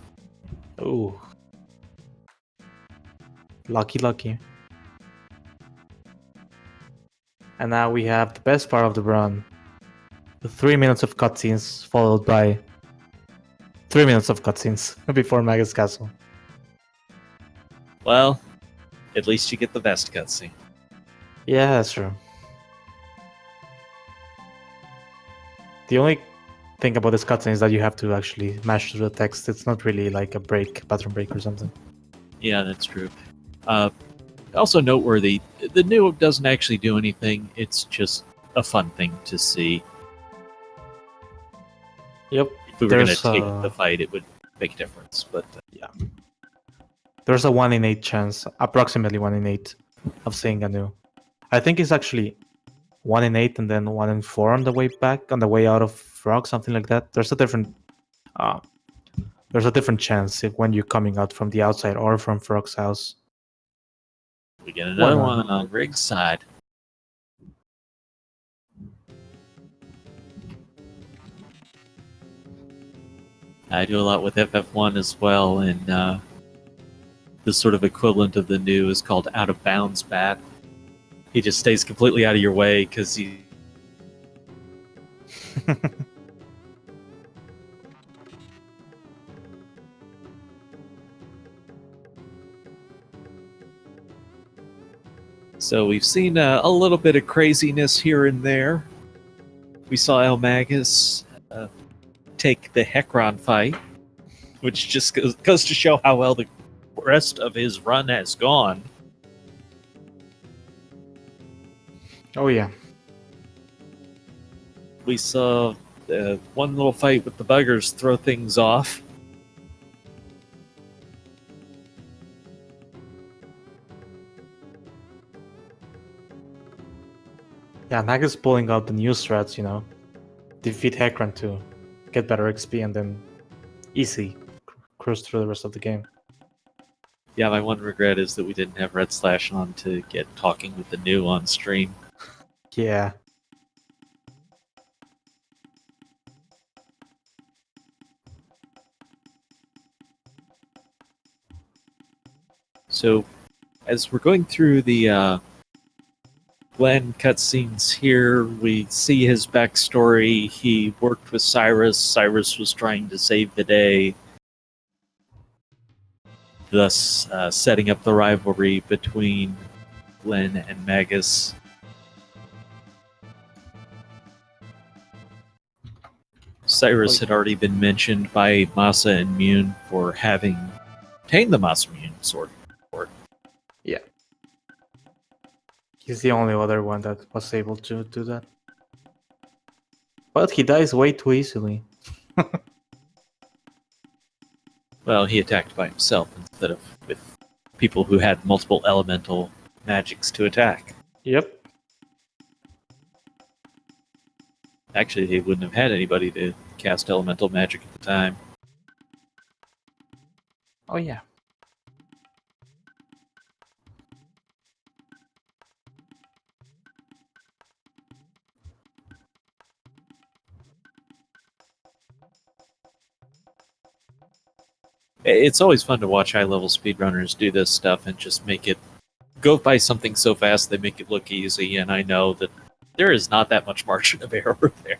Ooh. Lucky. And now we have the best part of the run. The 3 minutes of cutscenes followed by 3 minutes of cutscenes before Magus Castle. Well, at least you get the best cutscene. Yeah, that's true. The only thing about this cutscene is that you have to actually mash through the text. It's not really like a pattern break or something. Yeah, that's true. Also noteworthy, the new doesn't actually do anything. It's just a fun thing to see. Yep. If we were going to take the fight, it would make a difference. But yeah, there's a 1 in 8 chance, approximately 1 in 8, of seeing a new. I think it's actually 1 in 8 and then 1 in 4 on the way back, on the way out of Frog, something like that. There's a different chance when you're coming out from the outside or from Frog's house. We get another one on Rig's side. I do a lot with FF1 as well, and the sort of equivalent of the new is called Out of Bounds Bat. He just stays completely out of your way because he. So we've seen a little bit of craziness here and there. We saw El Magus take the Hecron fight, which just goes to show how well the rest of his run has gone. Oh yeah. We saw one little fight with the buggers throw things off. Yeah, Magus pulling out the new strats, defeat Hecron to get better XP and then easy cruise through the rest of the game. Yeah, my one regret is that we didn't have Red Slash on to get talking with the new on stream. Yeah. So, as we're going through the Glenn cutscenes here, we see his backstory. He worked with Cyrus. Cyrus was trying to save the day, thus setting up the rivalry between Glenn and Magus. Cyrus had already been mentioned by Masa and Mune for having obtained the Masa Mune sword. Yeah. He's the only other one that was able to do that. But he dies way too easily. Well, he attacked by himself instead of with people who had multiple elemental magics to attack. Yep. Actually, he wouldn't have had anybody to cast elemental magic at the time. Oh yeah. It's always fun to watch high-level speedrunners do this stuff and just make it go by something so fast they make it look easy, and I know that there is not that much margin of error there.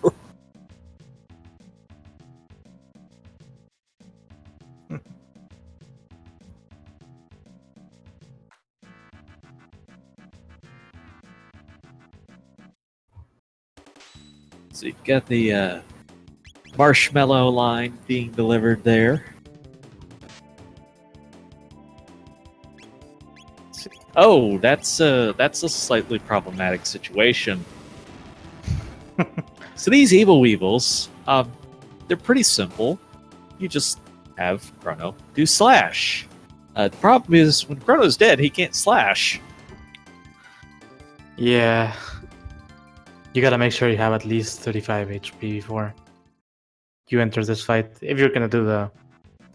So you've got the marshmallow line being delivered there. Oh, that's a slightly problematic situation. So these evil weevils, they're pretty simple. You just have Chrono do slash. The problem is when Chrono's dead, he can't slash. Yeah. You gotta make sure you have at least 35 HP before you enter this fight. If you're gonna do the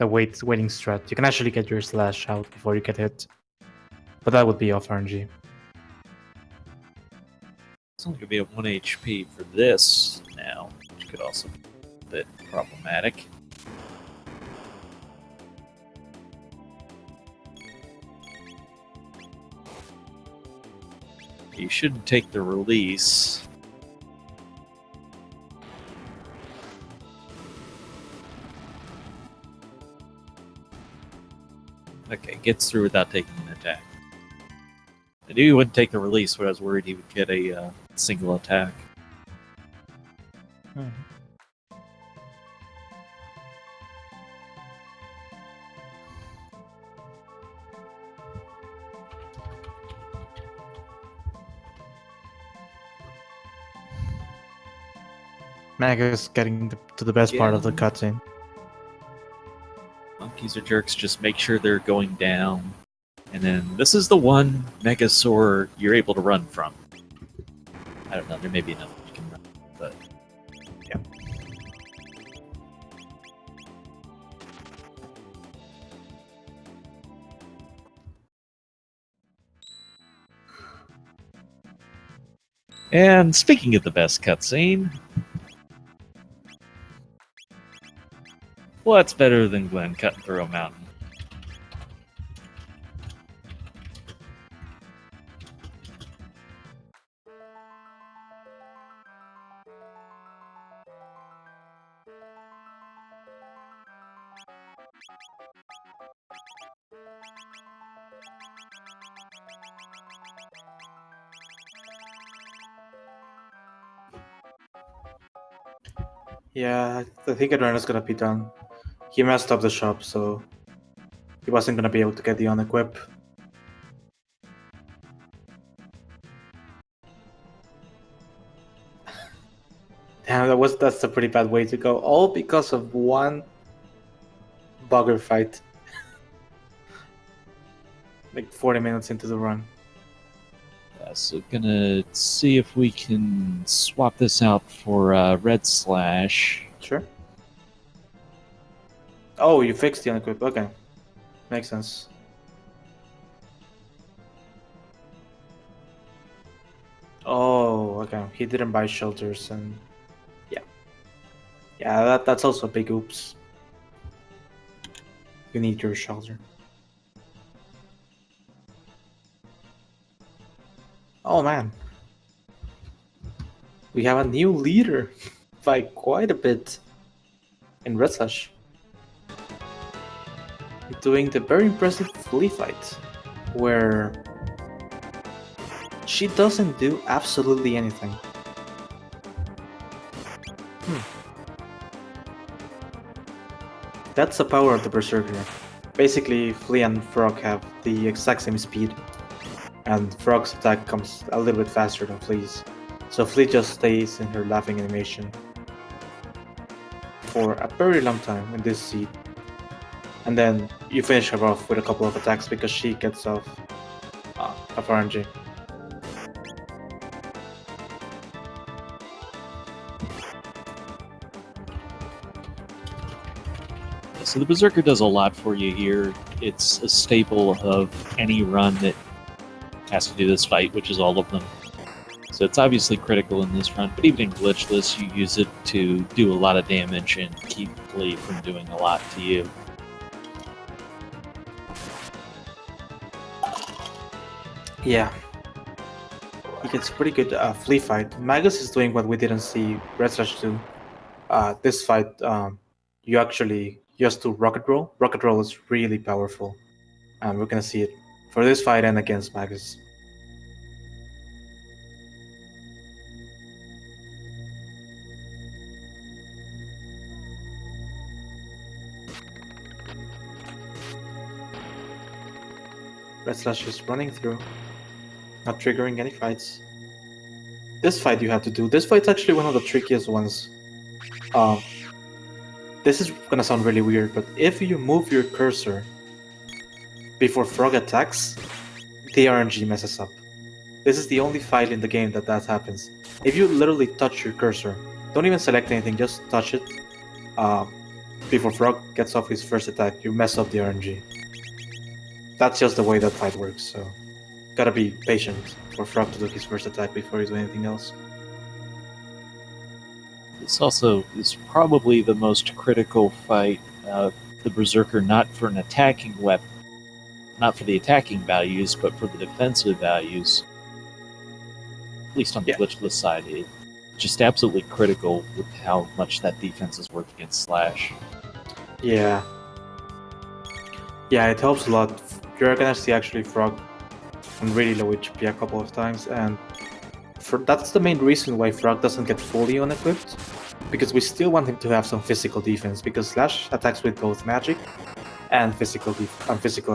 waiting strat, you can actually get your slash out before you get hit. But that would be off RNG. It's only going to be at 1 HP for this now, which could also be a bit problematic. You shouldn't take the release. Okay, gets through without taking an attack. I knew he wouldn't take the release, but I was worried he would get a single attack. Magus getting to the best part of the cutscene. Monkeys or jerks, just make sure they're going down. And then this is the one Megasaur you're able to run from. I don't know, there may be another you can run, but yeah. And speaking of the best cutscene, what's better than Glenn cutting through a mountain? Yeah, I think Adrena's gonna be done. He messed up the shop, so he wasn't gonna be able to get the unequip. Damn, that's a pretty bad way to go. All because of one bugger fight. Like 40 minutes into the run. Yeah, so gonna see if we can swap this out for Red Slash. Sure. Oh, you fixed the unequip. Okay. Makes sense. Oh, okay. He didn't buy shelters and yeah. Yeah, that's also a big oops. You need your shelter. Oh man. We have a new leader by quite a bit in Red Slash. Doing the very impressive flea fight, where she doesn't do absolutely anything. That's the power of the Berserker. Basically, Flea and Frog have the exact same speed, and Frog's attack comes a little bit faster than Flea's. So Flea just stays in her laughing animation for a very long time in this seed. And then you finish her off with a couple of attacks because she gets off of RNG. So the Berserker does a lot for you here. It's a staple of any run that has to do this fight, which is all of them. So it's obviously critical in this run, but even in glitchless, you use it to do a lot of damage and keep Flea from doing a lot to you. Yeah. He gets a pretty good Flea fight. Magus is doing what we didn't see Red Slash do. This fight, you actually just do Rocket Roll. Rocket Roll is really powerful. And we're gonna see it for this fight and against Magus. Red Slash is running through, not triggering any fights. This fight you have to do. This fight's actually one of the trickiest ones. This is gonna sound really weird, but if you move your cursor before Frog attacks, the RNG messes up. This is the only fight in the game that happens. If you literally touch your cursor, don't even select anything, just touch it before Frog gets off his first attack, you mess up the RNG. That's just the way that fight works, so gotta be patient for Frog to do his first attack before you do anything else. This also is probably the most critical fight of the Berserker, not for an attacking weapon, not for the attacking values, but for the defensive values. At least on the glitchless side, it's just absolutely critical with how much that defense is working against Slash. Yeah. Yeah, it helps a lot. You're gonna see actually Frog on really low HP a couple of times, and that's the main reason why Frog doesn't get fully unequipped, because we still want him to have some physical defense, because Slash attacks with both magic and physical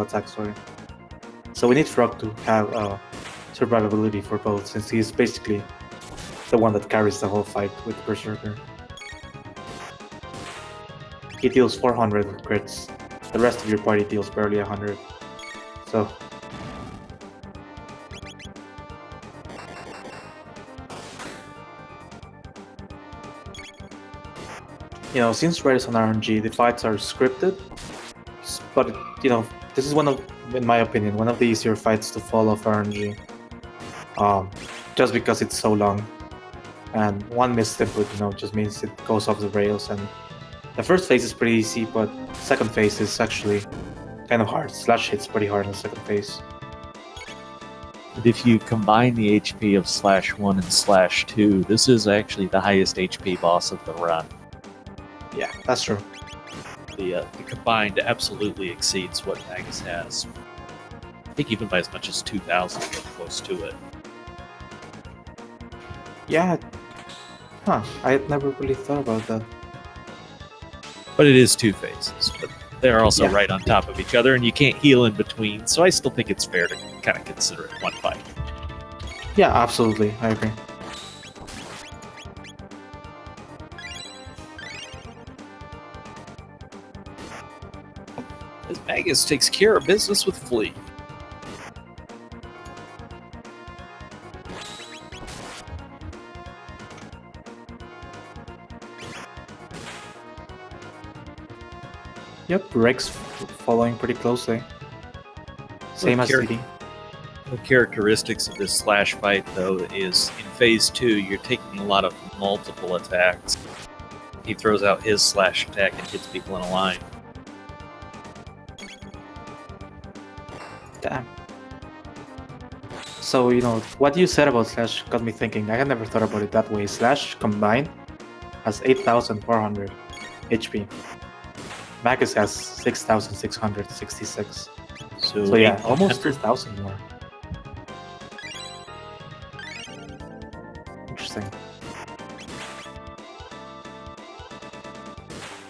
attack, sorry. So we need Frog to have survivability for both, since he's basically the one that carries the whole fight with Berserker. He deals 400 with crits. The rest of your party deals barely 100. So since Red is on RNG, the fights are scripted, but this is in my opinion, one of the easier fights to fall off RNG. Just because it's so long, and one misstep just means it goes off the rails. And the first phase is pretty easy, but second phase is actually kind of hard. Slash hits pretty hard in the second phase. And if you combine the HP of Slash 1 and Slash 2, this is actually the highest HP boss of the run. Yeah, that's true. the combined absolutely exceeds what Magus has. I think even by as much as 2,000, or close to it. Yeah. Huh. I had never really thought about that. But it is two phases. But they're also Yeah. right on top of each other, and you can't heal in between. So I still think it's fair to kind of consider it one fight. Yeah, absolutely. I agree. As Magus takes care of business with Flea. Yep, Rex following pretty closely. Same as Char- CD. The characteristics of this slash fight, though, is in phase 2, you're taking a lot of multiple attacks. He throws out his slash attack and hits people in a line. Damn. So, what you said about Slash got me thinking. I had never thought about it that way. Slash combined has 8,400 HP. Magus has 6,666. So yeah, almost 2,000 more. Interesting.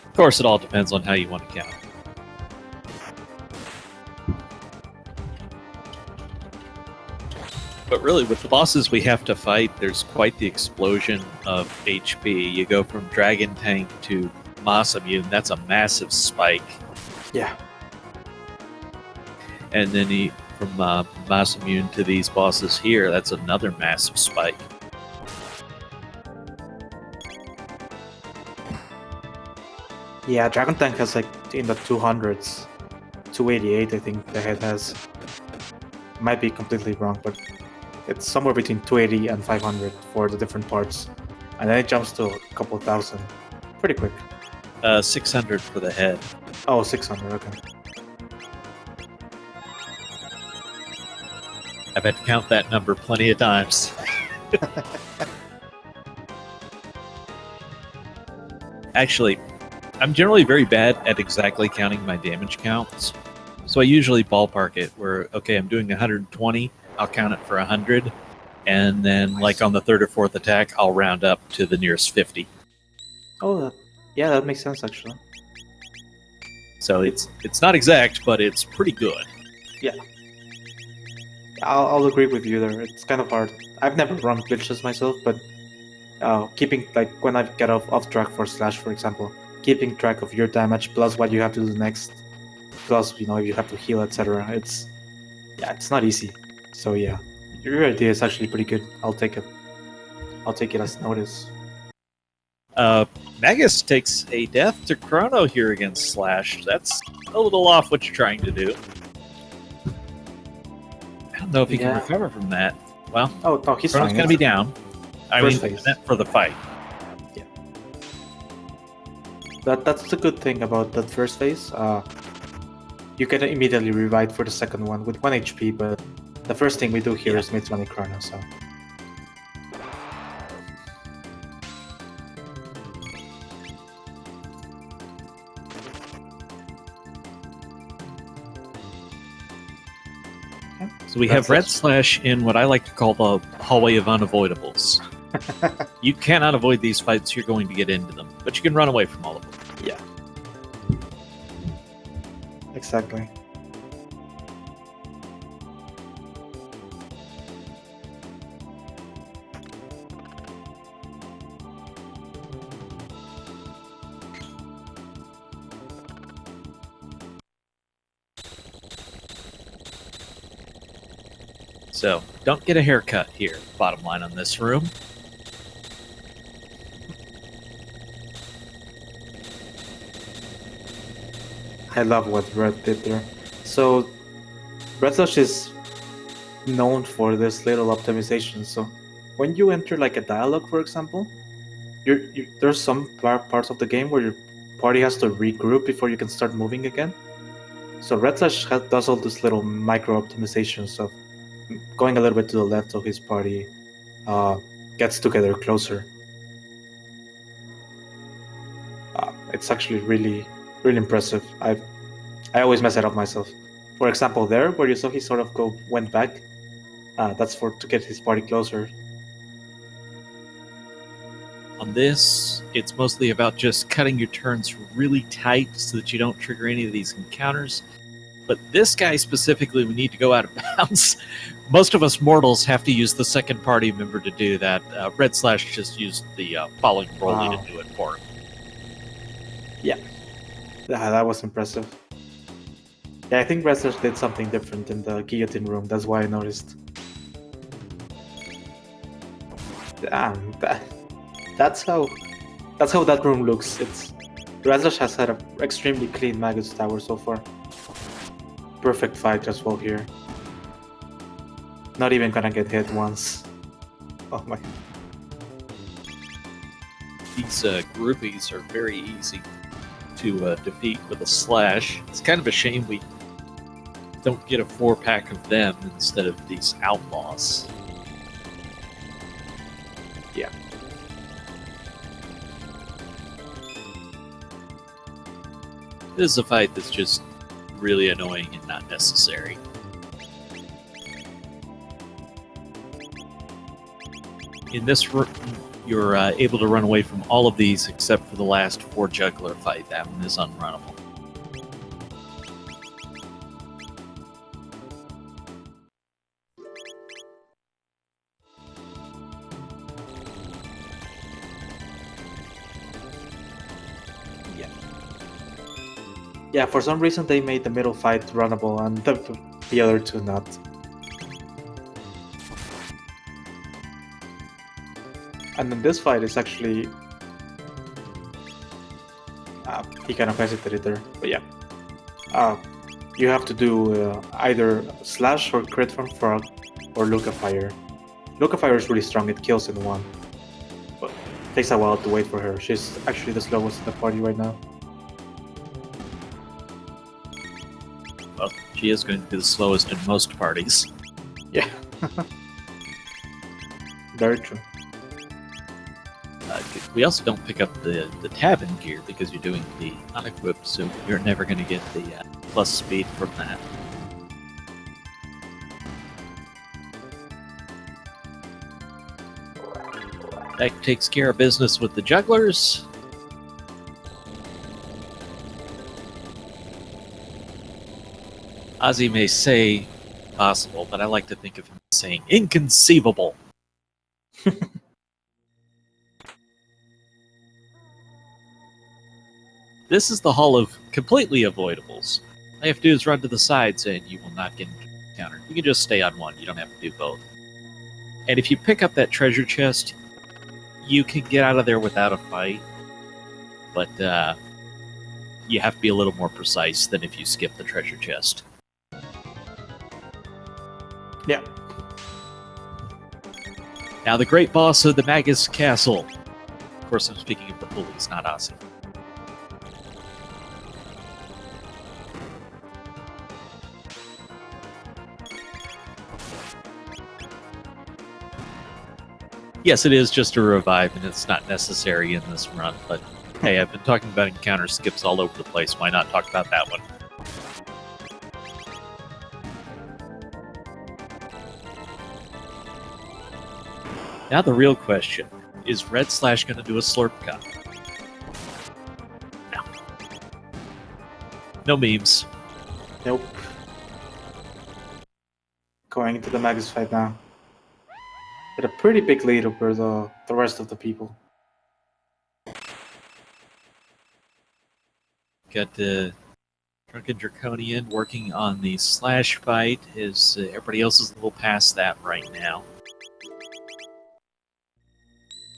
Of course, it all depends on how you want to count. But really, with the bosses we have to fight, there's quite the explosion of HP. You go from Dragon Tank to Moss Immune, that's a massive spike. Yeah. And then from Moss Immune to these bosses here, that's another massive spike. Yeah, Dragon Tank has like in the 200s. 288, I think the head has. Might be completely wrong, but it's somewhere between 280 and 500 for the different parts. And then it jumps to a couple thousand. Pretty quick. 600 for the head. Oh, 600, okay. I've had to count that number plenty of times. Actually, I'm generally very bad at exactly counting my damage counts. So I usually ballpark it where, okay, I'm doing 120, I'll count it for 100, and then like on the third or fourth attack, I'll round up to the nearest 50. Oh, yeah, that makes sense actually. So it's not exact, but it's pretty good. Yeah. I'll agree with you there. It's kind of hard. I've never run glitches myself, but keeping, like, when I get off track for Slash, for example, keeping track of your damage plus what you have to do next, plus, if you have to heal, etc. It's not easy. So yeah, your idea is actually pretty good. I'll take it. I'll take it as notice. Magus takes a death to Chrono here against Slash. That's a little off what you're trying to do. I don't know if he can recover from that. Well, no, he's Chrono's fine. going to be down. I mean, phase. for the fight. Yeah. That's the good thing about that first phase. You can immediately revive for the second one with 1 HP, but the first thing we do here is mid 20 Chrono, so. So we have Red Slash in what I like to call the hallway of unavoidables. You cannot avoid these fights, you're going to get into them, but you can run away from all of them. Yeah. Exactly. So, don't get a haircut here, bottom line on this room. I love what Red did there. So, Red Slash is known for this little optimization. So, when you enter like a dialogue, for example, there's some parts of the game where your party has to regroup before you can start moving again. So Red Slash does all these little micro optimizations of going a little bit to the left of his party, gets together closer. It's actually really really impressive. I always mess it up myself. For example, there where you saw he sort of went back, that's to get his party closer. On this, it's mostly about just cutting your turns really tight so that you don't trigger any of these encounters. But this guy specifically, we need to go out of bounds. Most of us mortals have to use the second party member to do that. Red Slash just used the falling Broly to do it for him. Yeah, that was impressive. Yeah, I think Red Slash did something different in the guillotine room. That's why I noticed. Damn, that's how that room looks. Red Slash has had an extremely clean Magus tower so far. Perfect fight as well here. Not even gonna get hit once. Oh my. These groupies are very easy to defeat with a slash. It's kind of a shame we don't get a 4-pack of them instead of these outlaws. Yeah. This is a fight that's just really annoying and not necessary. In this room, you're able to run away from all of these except for the last 4 juggler fight. That one is unrunnable. Yeah, for some reason they made the middle fight runnable and the other two not. And then this fight is actually... he kind of hesitated there, but yeah. You have to do either slash or crit from frog or Luca Fire. Luca Fire is really strong, it kills in one. But it takes a while to wait for her. She's actually the slowest in the party right now. Well, she is going to be the slowest in most parties. Yeah. Very true. We also don't pick up the Tavern gear because you're doing the unequipped, so you're never going to get the plus speed from that. That takes care of business with the jugglers. Ozzy may say possible, but I like to think of him saying inconceivable. This is the hall of completely avoidables. All you have to do is run to the sides and you will not get encountered. You can just stay on one, you don't have to do both. And if you pick up that treasure chest, you can get out of there without a fight. But you have to be a little more precise than if you skip the treasure chest. Yeah. Now the great boss of the Magus Castle. Of course, I'm speaking of the bullies, not Ozzy. Yes, it is just a revive, and it's not necessary in this run, but hey, I've been talking about encounter skips all over the place. Why not talk about that one? Now the real question, is Red Slash going to do a slurp cup? No. No memes. Nope. Going into the Magus fight now. With a pretty big lead over the rest of the people. Got Drunken Draconian working on the slash fight. Everybody else is a little past that right now.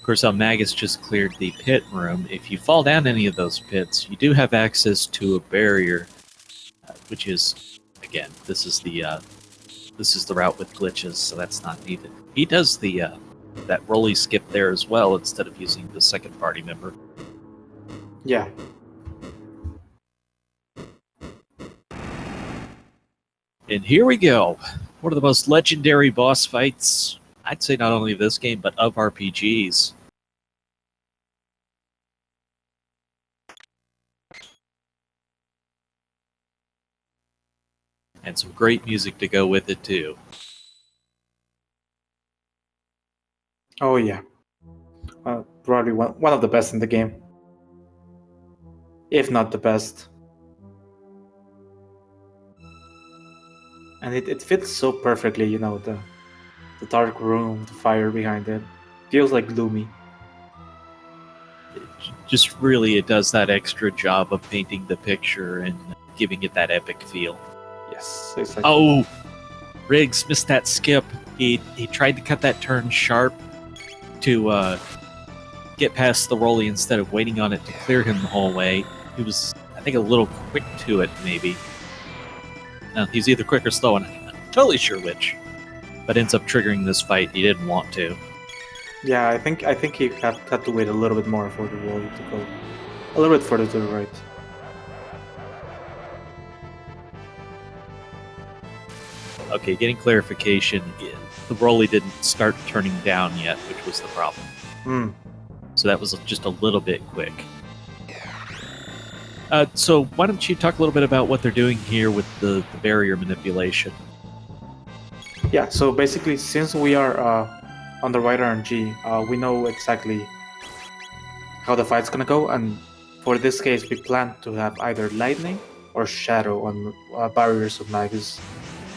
Of course, Magus just cleared the pit room. If you fall down any of those pits, you do have access to a barrier, which is, again, this is the route with glitches, so that's not needed. He does the that rolly skip there as well instead of using the second party member. Yeah. And here we go. One of the most legendary boss fights, I'd say not only of this game, but of RPGs. And some great music to go with it, too. Oh yeah, probably one of the best in the game, if not the best. And it fits so perfectly, you know, the dark room, the fire behind it. Feels like gloomy. Just really, it does that extra job of painting the picture and giving it that epic feel. Yes, exactly. Oh, Riggs missed that skip. He tried to cut that turn sharp to get past the rolly instead of waiting on it to clear him the whole way. He was, I think, a little quick to it, maybe. No, he's either quick or slow, and I'm not totally sure which. But ends up triggering this fight he didn't want to. Yeah, I think he had to wait a little bit more for the wall to go a little bit further to the right. Okay, getting clarification. The rolly didn't start turning down yet, which was the problem. So that was just a little bit quick. So why don't you talk a little bit about what they're doing here with the barrier manipulation? Yeah, so basically, since we are on the right RNG, we know exactly how the fight's gonna go, and for this case, we plan to have either lightning or shadow on barriers of Magus.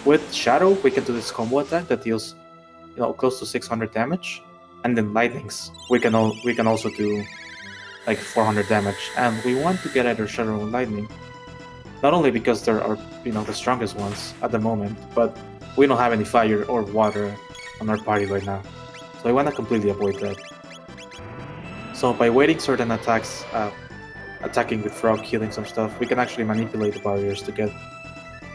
With shadow, we can do this combo attack that deals, you know, close to 600 damage, and then lightnings, we can also do like 400 damage, and we want to get either shadow or lightning, not only because they are, you know, the strongest ones at the moment, but we don't have any fire or water on our party right now, so I want to completely avoid that. So by waiting certain attacks, attacking with frog, healing some stuff, we can actually manipulate the barriers to get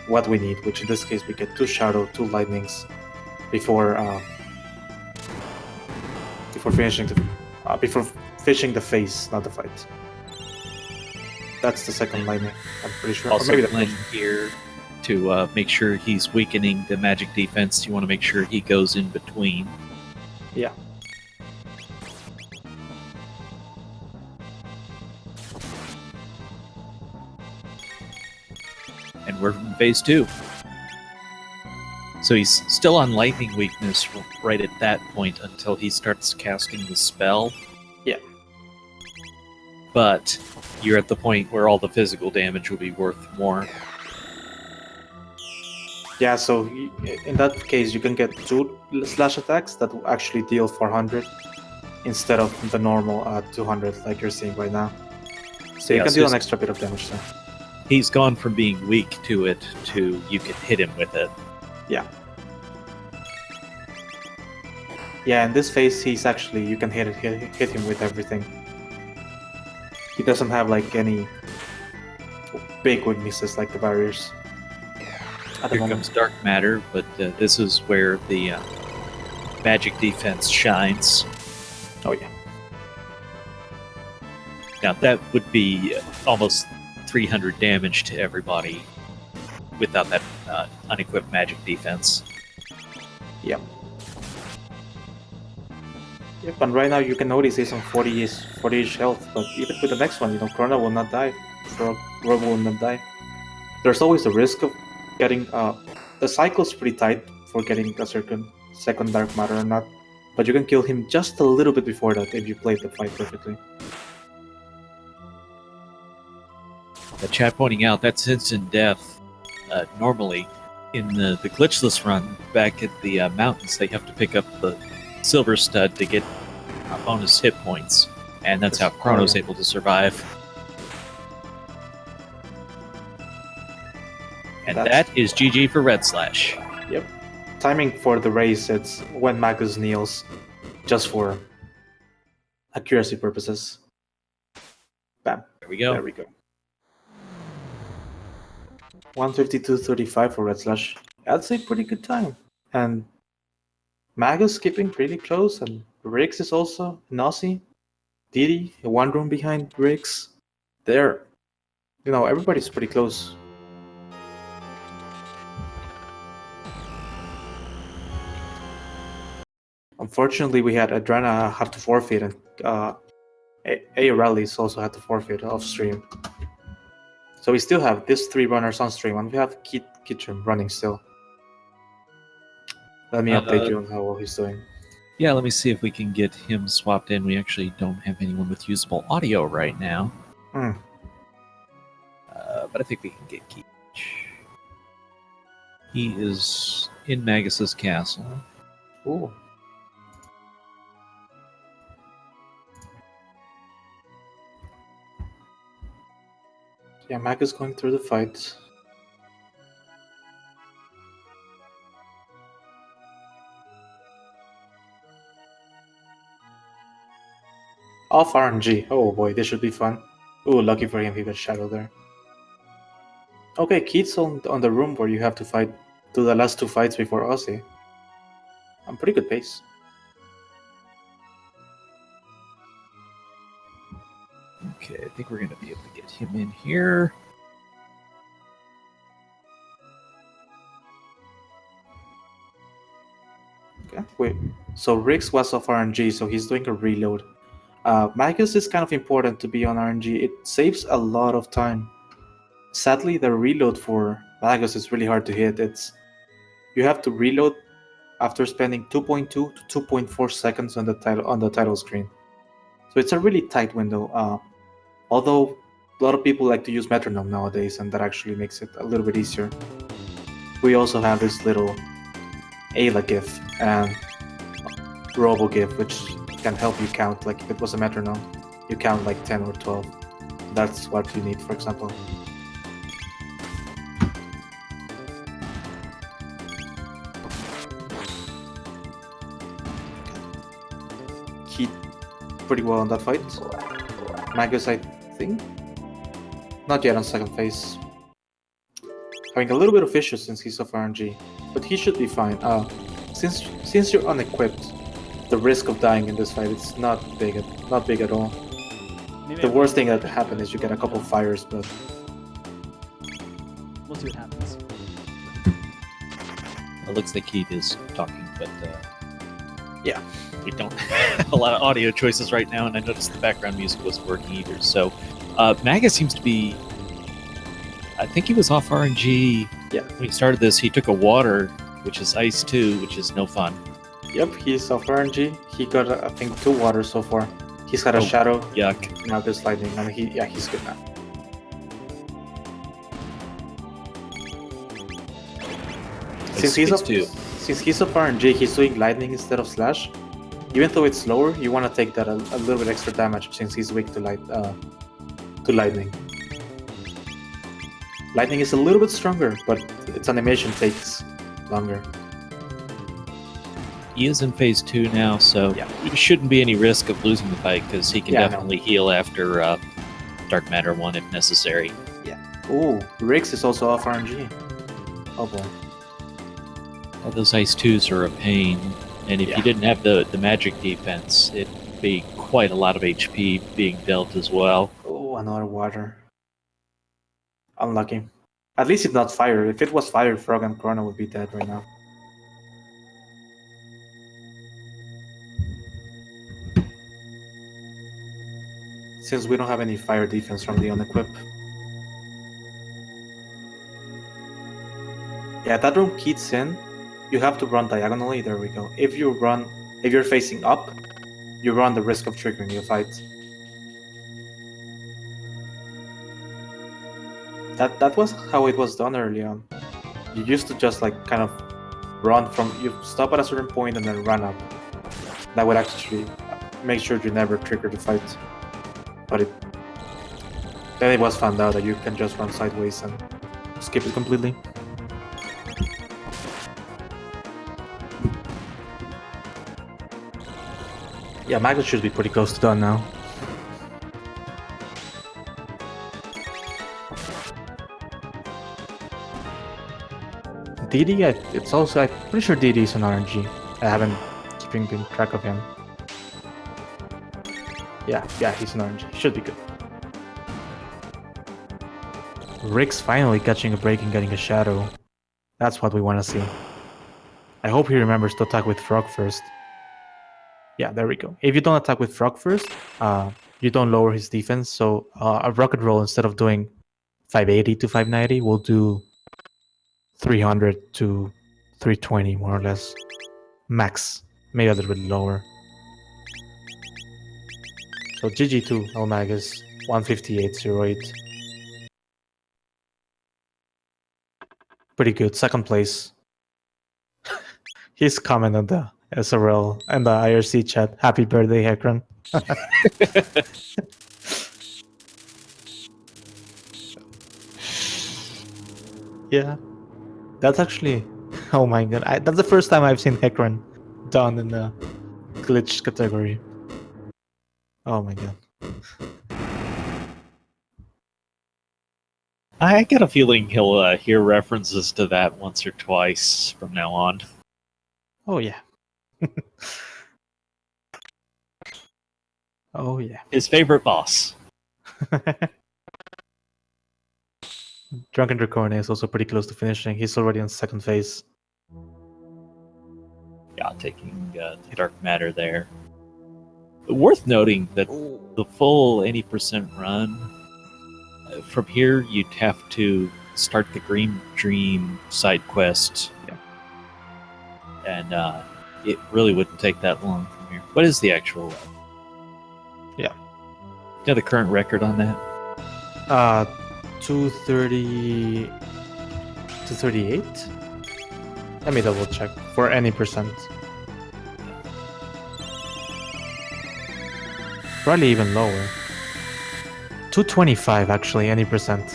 what we need, which in this case we get 2 shadow, 2 lightnings before finishing the phase, not the fight. That's the second lightning, I'm pretty sure. Also, or maybe Glenn here to make sure he's weakening the magic defense. You want to make sure he goes in between. Yeah. And we're in phase 2. So he's still on lightning weakness right at that point until he starts casting the spell. Yeah. But you're at the point where all the physical damage will be worth more. Yeah, so in that case, you can get 2 slash attacks that will actually deal 400 instead of the normal 200 like you're seeing right now. So you can deal an extra bit of damage there. He's gone from being weak to it to you can hit him with it. Yeah. Yeah, in this phase, he's actually, you can hit him with everything. He doesn't have like any big weaknesses like the barriers. Here comes dark matter, but this is where the magic defense shines. Oh yeah. Now that would be almost 300 damage to everybody without that unequipped magic defense. Yep. Yep, and right now you can notice he's on 40-ish health, but even with the next one, you know, Chrono will not die. Frog will not die. There's always the risk of getting the cycle's pretty tight for getting a second dark matter or not, but you can kill him just a little bit before that if you play the fight perfectly. The chat pointing out that's instant death. Normally, in the glitchless run back at the mountains, they have to pick up the silver stud to get bonus hit points, and that's how Chrono's able to survive. And that is GG for Red Slash. Yep. Timing for the race, it's when Magus kneels, just for accuracy purposes. Bam. There we go. There we go. 152.35 for Red Slash. That's a pretty good time. And Magus keeping pretty close, and Riggs is also Nazi. Didi, one room behind Riggs. There, you know, everybody's pretty close. Unfortunately, we had Adrena have to forfeit, and Rallies also had to forfeit off stream. So we still have these 3 runners on stream, and we have Kitchen running still. Let me update you on how well he's doing. Yeah, let me see if we can get him swapped in. We actually don't have anyone with usable audio right now. Hmm. But I think we can get Keach. He is in Magus's castle. Ooh. Yeah, Magus going through the fight. Off RNG. Oh boy, this should be fun. Ooh, lucky for him, he got Shadow there. Okay, Keith's on the room where you have to fight, do the last 2 fights before Aussie. I'm pretty good pace. Okay, I think we're going to be able to get him in here. Okay, wait. So Riggs was off RNG, so he's doing a reload. Magus is kind of important to be on RNG. It saves a lot of time. Sadly, the reload for Magus is really hard to hit. You have to reload after spending 2.2 to 2.4 seconds on the title screen. So it's a really tight window. Although a lot of people like to use metronome nowadays, and that actually makes it a little bit easier. We also have this little Ayla GIF and Robo GIF, which can help you count. Like if it was a metronome, you count like 10 or 12. That's what you need, for example. He pretty well on that fight. Magus, I think, not yet on second phase. Having a little bit of issues since he's off RNG, but he should be fine. Since you're unequipped, the risk of dying in this fight is not big at all. Maybe The worst thing that could happen is you get a couple fires, but we'll see what happens. It looks like Keith is talking, but yeah. we don't have a lot of audio choices right now, and I noticed the background music wasn't working either. So Magus seems to be... I think he was off RNG. Yeah. When he started this, he took a water, which is ice too, which is no fun. Yep, he's off RNG. He got, I think, 2 waters so far. He's got a shadow. Yuck. Now there's lightning. I mean, he's good now. Since he's off RNG, he's doing lightning instead of slash. Even though it's slower, you want to take that a little bit extra damage since he's weak to lightning. Lightning is a little bit stronger, but its animation takes longer. He is in phase 2 now, so Yeah. there shouldn't be any risk of losing the fight because he can Yeah, no. definitely heal after Dark Matter 1 if necessary. Ooh, Riggs is also off RNG. Oh boy. Those ice 2s are a pain, and if Yeah. you didn't have the magic defense, it'd be quite a lot of HP being dealt as well. Oh, another water. Unlucky. At least it's not fire. If it was fire, Frog and Chrono would be dead right now. Since we don't have any fire defense from the unequip. Yeah, that room keeps in. You have to run diagonally. There we go. If you're facing up, you run the risk of triggering your fight. That was how it was done early on. You used to just like kind of run you stop at a certain point and then run up. That would actually make sure you never trigger the fight. But then it was found out that you can just run sideways and skip it completely. Yeah, Magus should be pretty close to done now. DD, it's also, I'm pretty sure DD is an RNG. I haven't keeping track of him. Yeah, he's an RNG. Should be good. Rick's finally catching a break and getting a shadow. That's what we want to see. I hope he remembers to attack with Frog first. Yeah, there we go. If you don't attack with Frog first, you don't lower his defense. So a rocket roll, instead of doing 580 to 590, will do 300 to 320 more or less. Max. Maybe a little bit lower. So GG2 El Magus 158.08. Pretty good. Second place. He's commenting on the SRL and the IRC chat. Happy birthday, Hekran. Yeah. That's actually... Oh my god. That's the first time I've seen Hekran done in the glitch category. Oh my god. I get a feeling he'll hear references to that once or twice from now on. Oh yeah. Oh yeah. His favorite boss. Drunken Dracone is also pretty close to finishing. He's already in second phase. Yeah, taking Dark Matter there. Worth noting that the full 80% run, from here you'd have to start the Green Dream side quest. Yeah. And it really wouldn't take that long from here. What is the actual... Yeah. You know the current record on that? 230... 238? Let me double check for any percent. Probably even lower. 225 actually, any percent.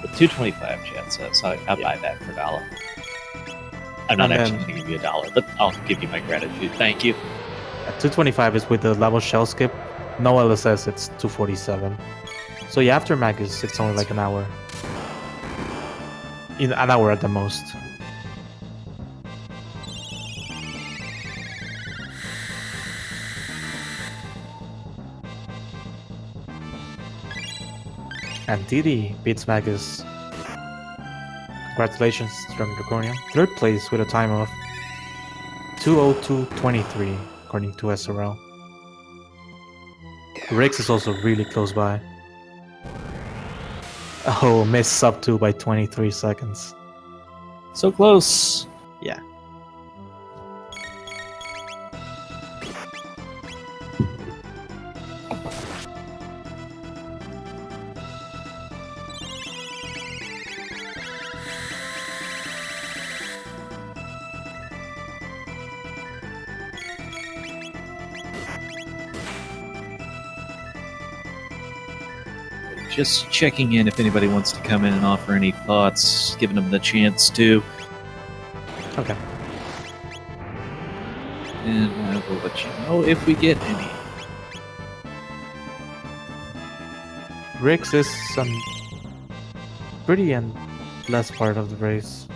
The 225 chat says I'll buy that for $1. I'm not And actually then- going to give you $1, but I'll give you my gratitude. Thank you. 225 is with the level shell skip. No LSS, it's 247. So yeah, after Magus, it's only like an hour. In an hour at the most. And Didi beats Magus. Congratulations, Drunken Draconian. Third place with a time of 2:02:23, according to SRL. Rix is also really close by. Oh, missed sub 2 by 23 seconds. So close. Yeah. Just checking in if anybody wants to come in and offer any thoughts, giving them the chance to. Okay. And I will let you know if we get any. Rix is pretty and less part of the race.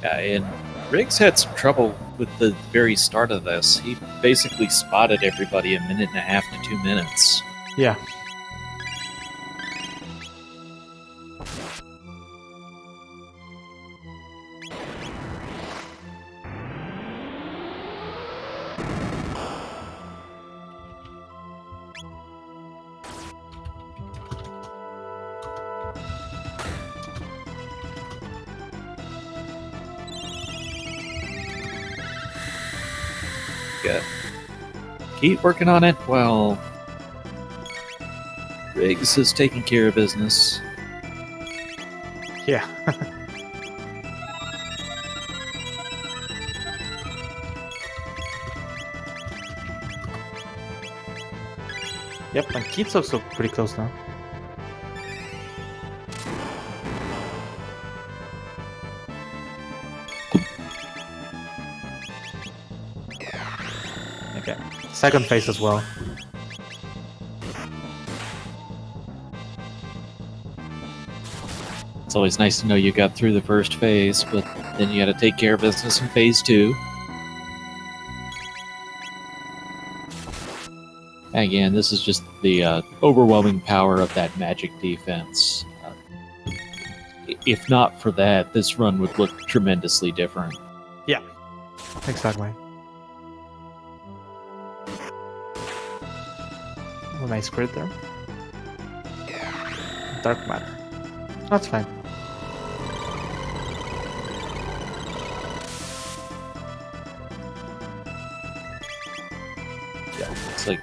Yeah, and Riggs had some trouble with the very start of this. He basically spotted everybody a minute and a half to 2 minutes. Yeah. Good. Keep working on it while Riggs is taking care of business. Yeah. Yep, and Keith's also pretty close now. Okay. Second phase as well. It's always nice to know you got through the first phase, but then you got to take care of business in phase 2. Again, this is just the overwhelming power of that magic defense. If not for that, this run would look tremendously different. Exactly. Oh, nice crit there. Dark matter. That's fine. Yeah, looks like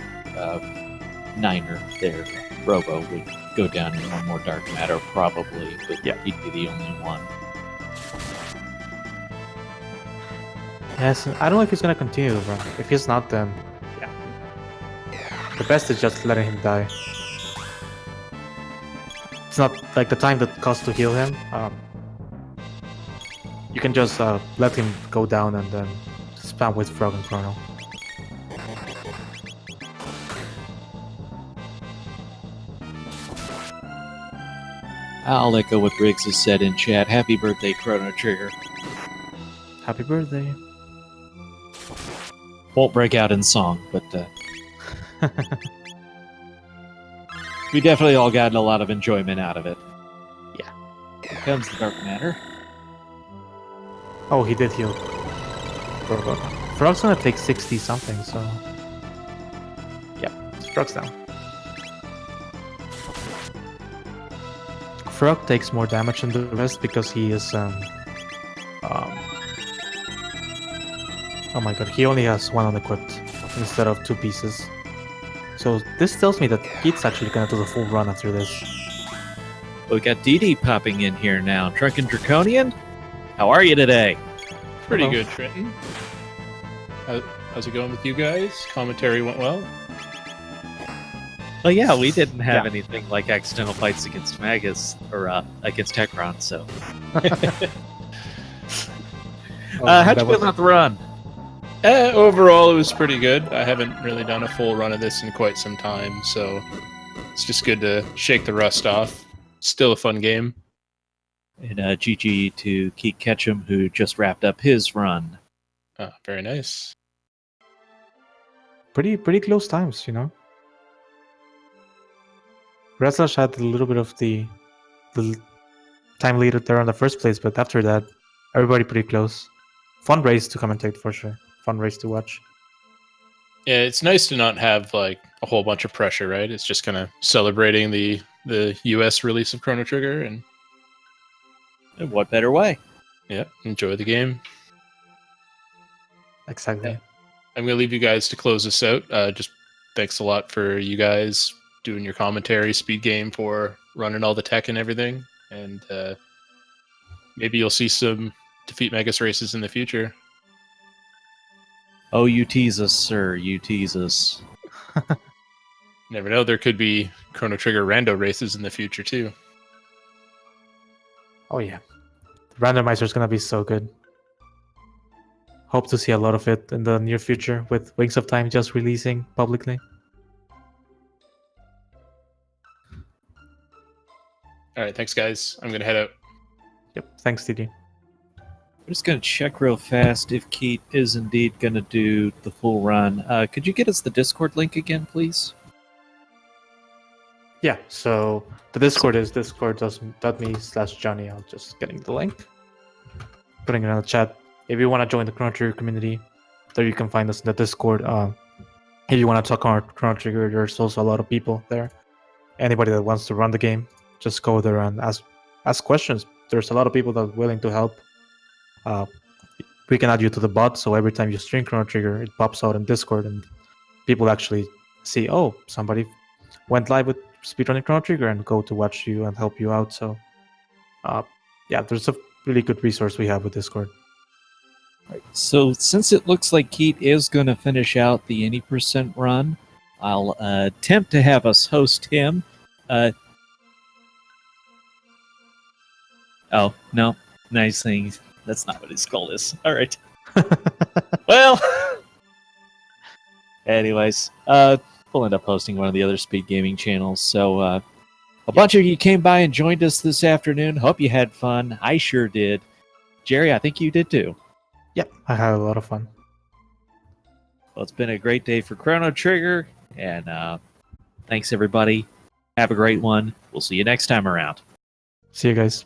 Niner there. Robo would go down in one more dark matter probably, but Yeah. he'd be the only one. Yes, I don't know if he's gonna continue the run. If he's not, then yeah. The best is just letting him die. It's not like the time that costs to heal him. You can just let him go down and then spam with Frog and Chrono. I'll echo what Briggs has said in chat. Happy birthday, Chrono Trigger. Happy birthday. Won't break out in song, but we definitely all gotten a lot of enjoyment out of it. Yeah. Here comes the dark matter. Oh, he did heal. Frog. Frog's gonna take 60 something, so. Yep, Frog's down. Frog takes more damage than the rest because he is oh my god, he only has one unequipped instead of 2 pieces. So this tells me that Keith's actually gonna do the full run after this. We got DD popping in here now. Drunken Draconian, how are you today? Pretty Hello. good, Trenton. How's it going with you guys? Commentary went well. Well, yeah, we didn't have Yeah. anything like accidental fights against Magus or against Techron, so. How'd you feel about the run? Overall, it was pretty good. I haven't really done a full run of this in quite some time, so it's just good to shake the rust off. Still a fun game. And GG to Keith Ketchum, who just wrapped up his run. Very nice. Pretty close times, you know. Redslash had a little bit of the time leader there in the first place, but after that, everybody pretty close. Fun race to commentate for sure. Fun race to watch. Yeah, it's nice to not have like a whole bunch of pressure, right? It's just kind of celebrating the US release of Chrono Trigger, and And what better way? yeah, enjoy the game. Exactly. Yeah. I'm going to leave you guys to close this out. Just thanks a lot for you guys doing your commentary, Speed Game for running all the tech and everything. And maybe you'll see some Defeat Magus races in the future. Oh, you tease us, sir. You tease us. Never know, there could be Chrono Trigger rando races in the future too. Oh yeah. The randomizer is gonna be so good. Hope to see a lot of it in the near future with Wings of Time just releasing publicly. All right, thanks guys. I'm going to head out. Yep. Thanks, TD. I'm just going to check real fast if Keith is indeed going to do the full run. Could you get us the Discord link again, please? Yeah, so the Discord is discord.me/Johnny. I'm just getting the link. Putting it in the chat. If you want to join the Chrono Trigger community, there you can find us in the Discord. If you want to talk on Chrono Trigger, there's also a lot of people there. Anybody that wants to run the game, just go there and ask questions. There's a lot of people that are willing to help. We can add you to the bot, so every time you stream Chrono Trigger, it pops out in Discord, and people actually see, oh, somebody went live with speedrunning Chrono Trigger, and go to watch you and help you out. So, yeah, there's a really good resource we have with Discord. So since it looks like Keith is going to finish out the any percent run, I'll attempt to have us host him. Oh, no. Nice thing. That's not what his skull is. All right. Well, anyways, we'll end up hosting one of the other Speed Gaming channels. So a bunch of you came by and joined us this afternoon. Hope you had fun. I sure did. Jerry, I think you did too. Yep, I had a lot of fun. Well, it's been a great day for Chrono Trigger, and thanks everybody. Have a great one. We'll see you next time around. See you guys.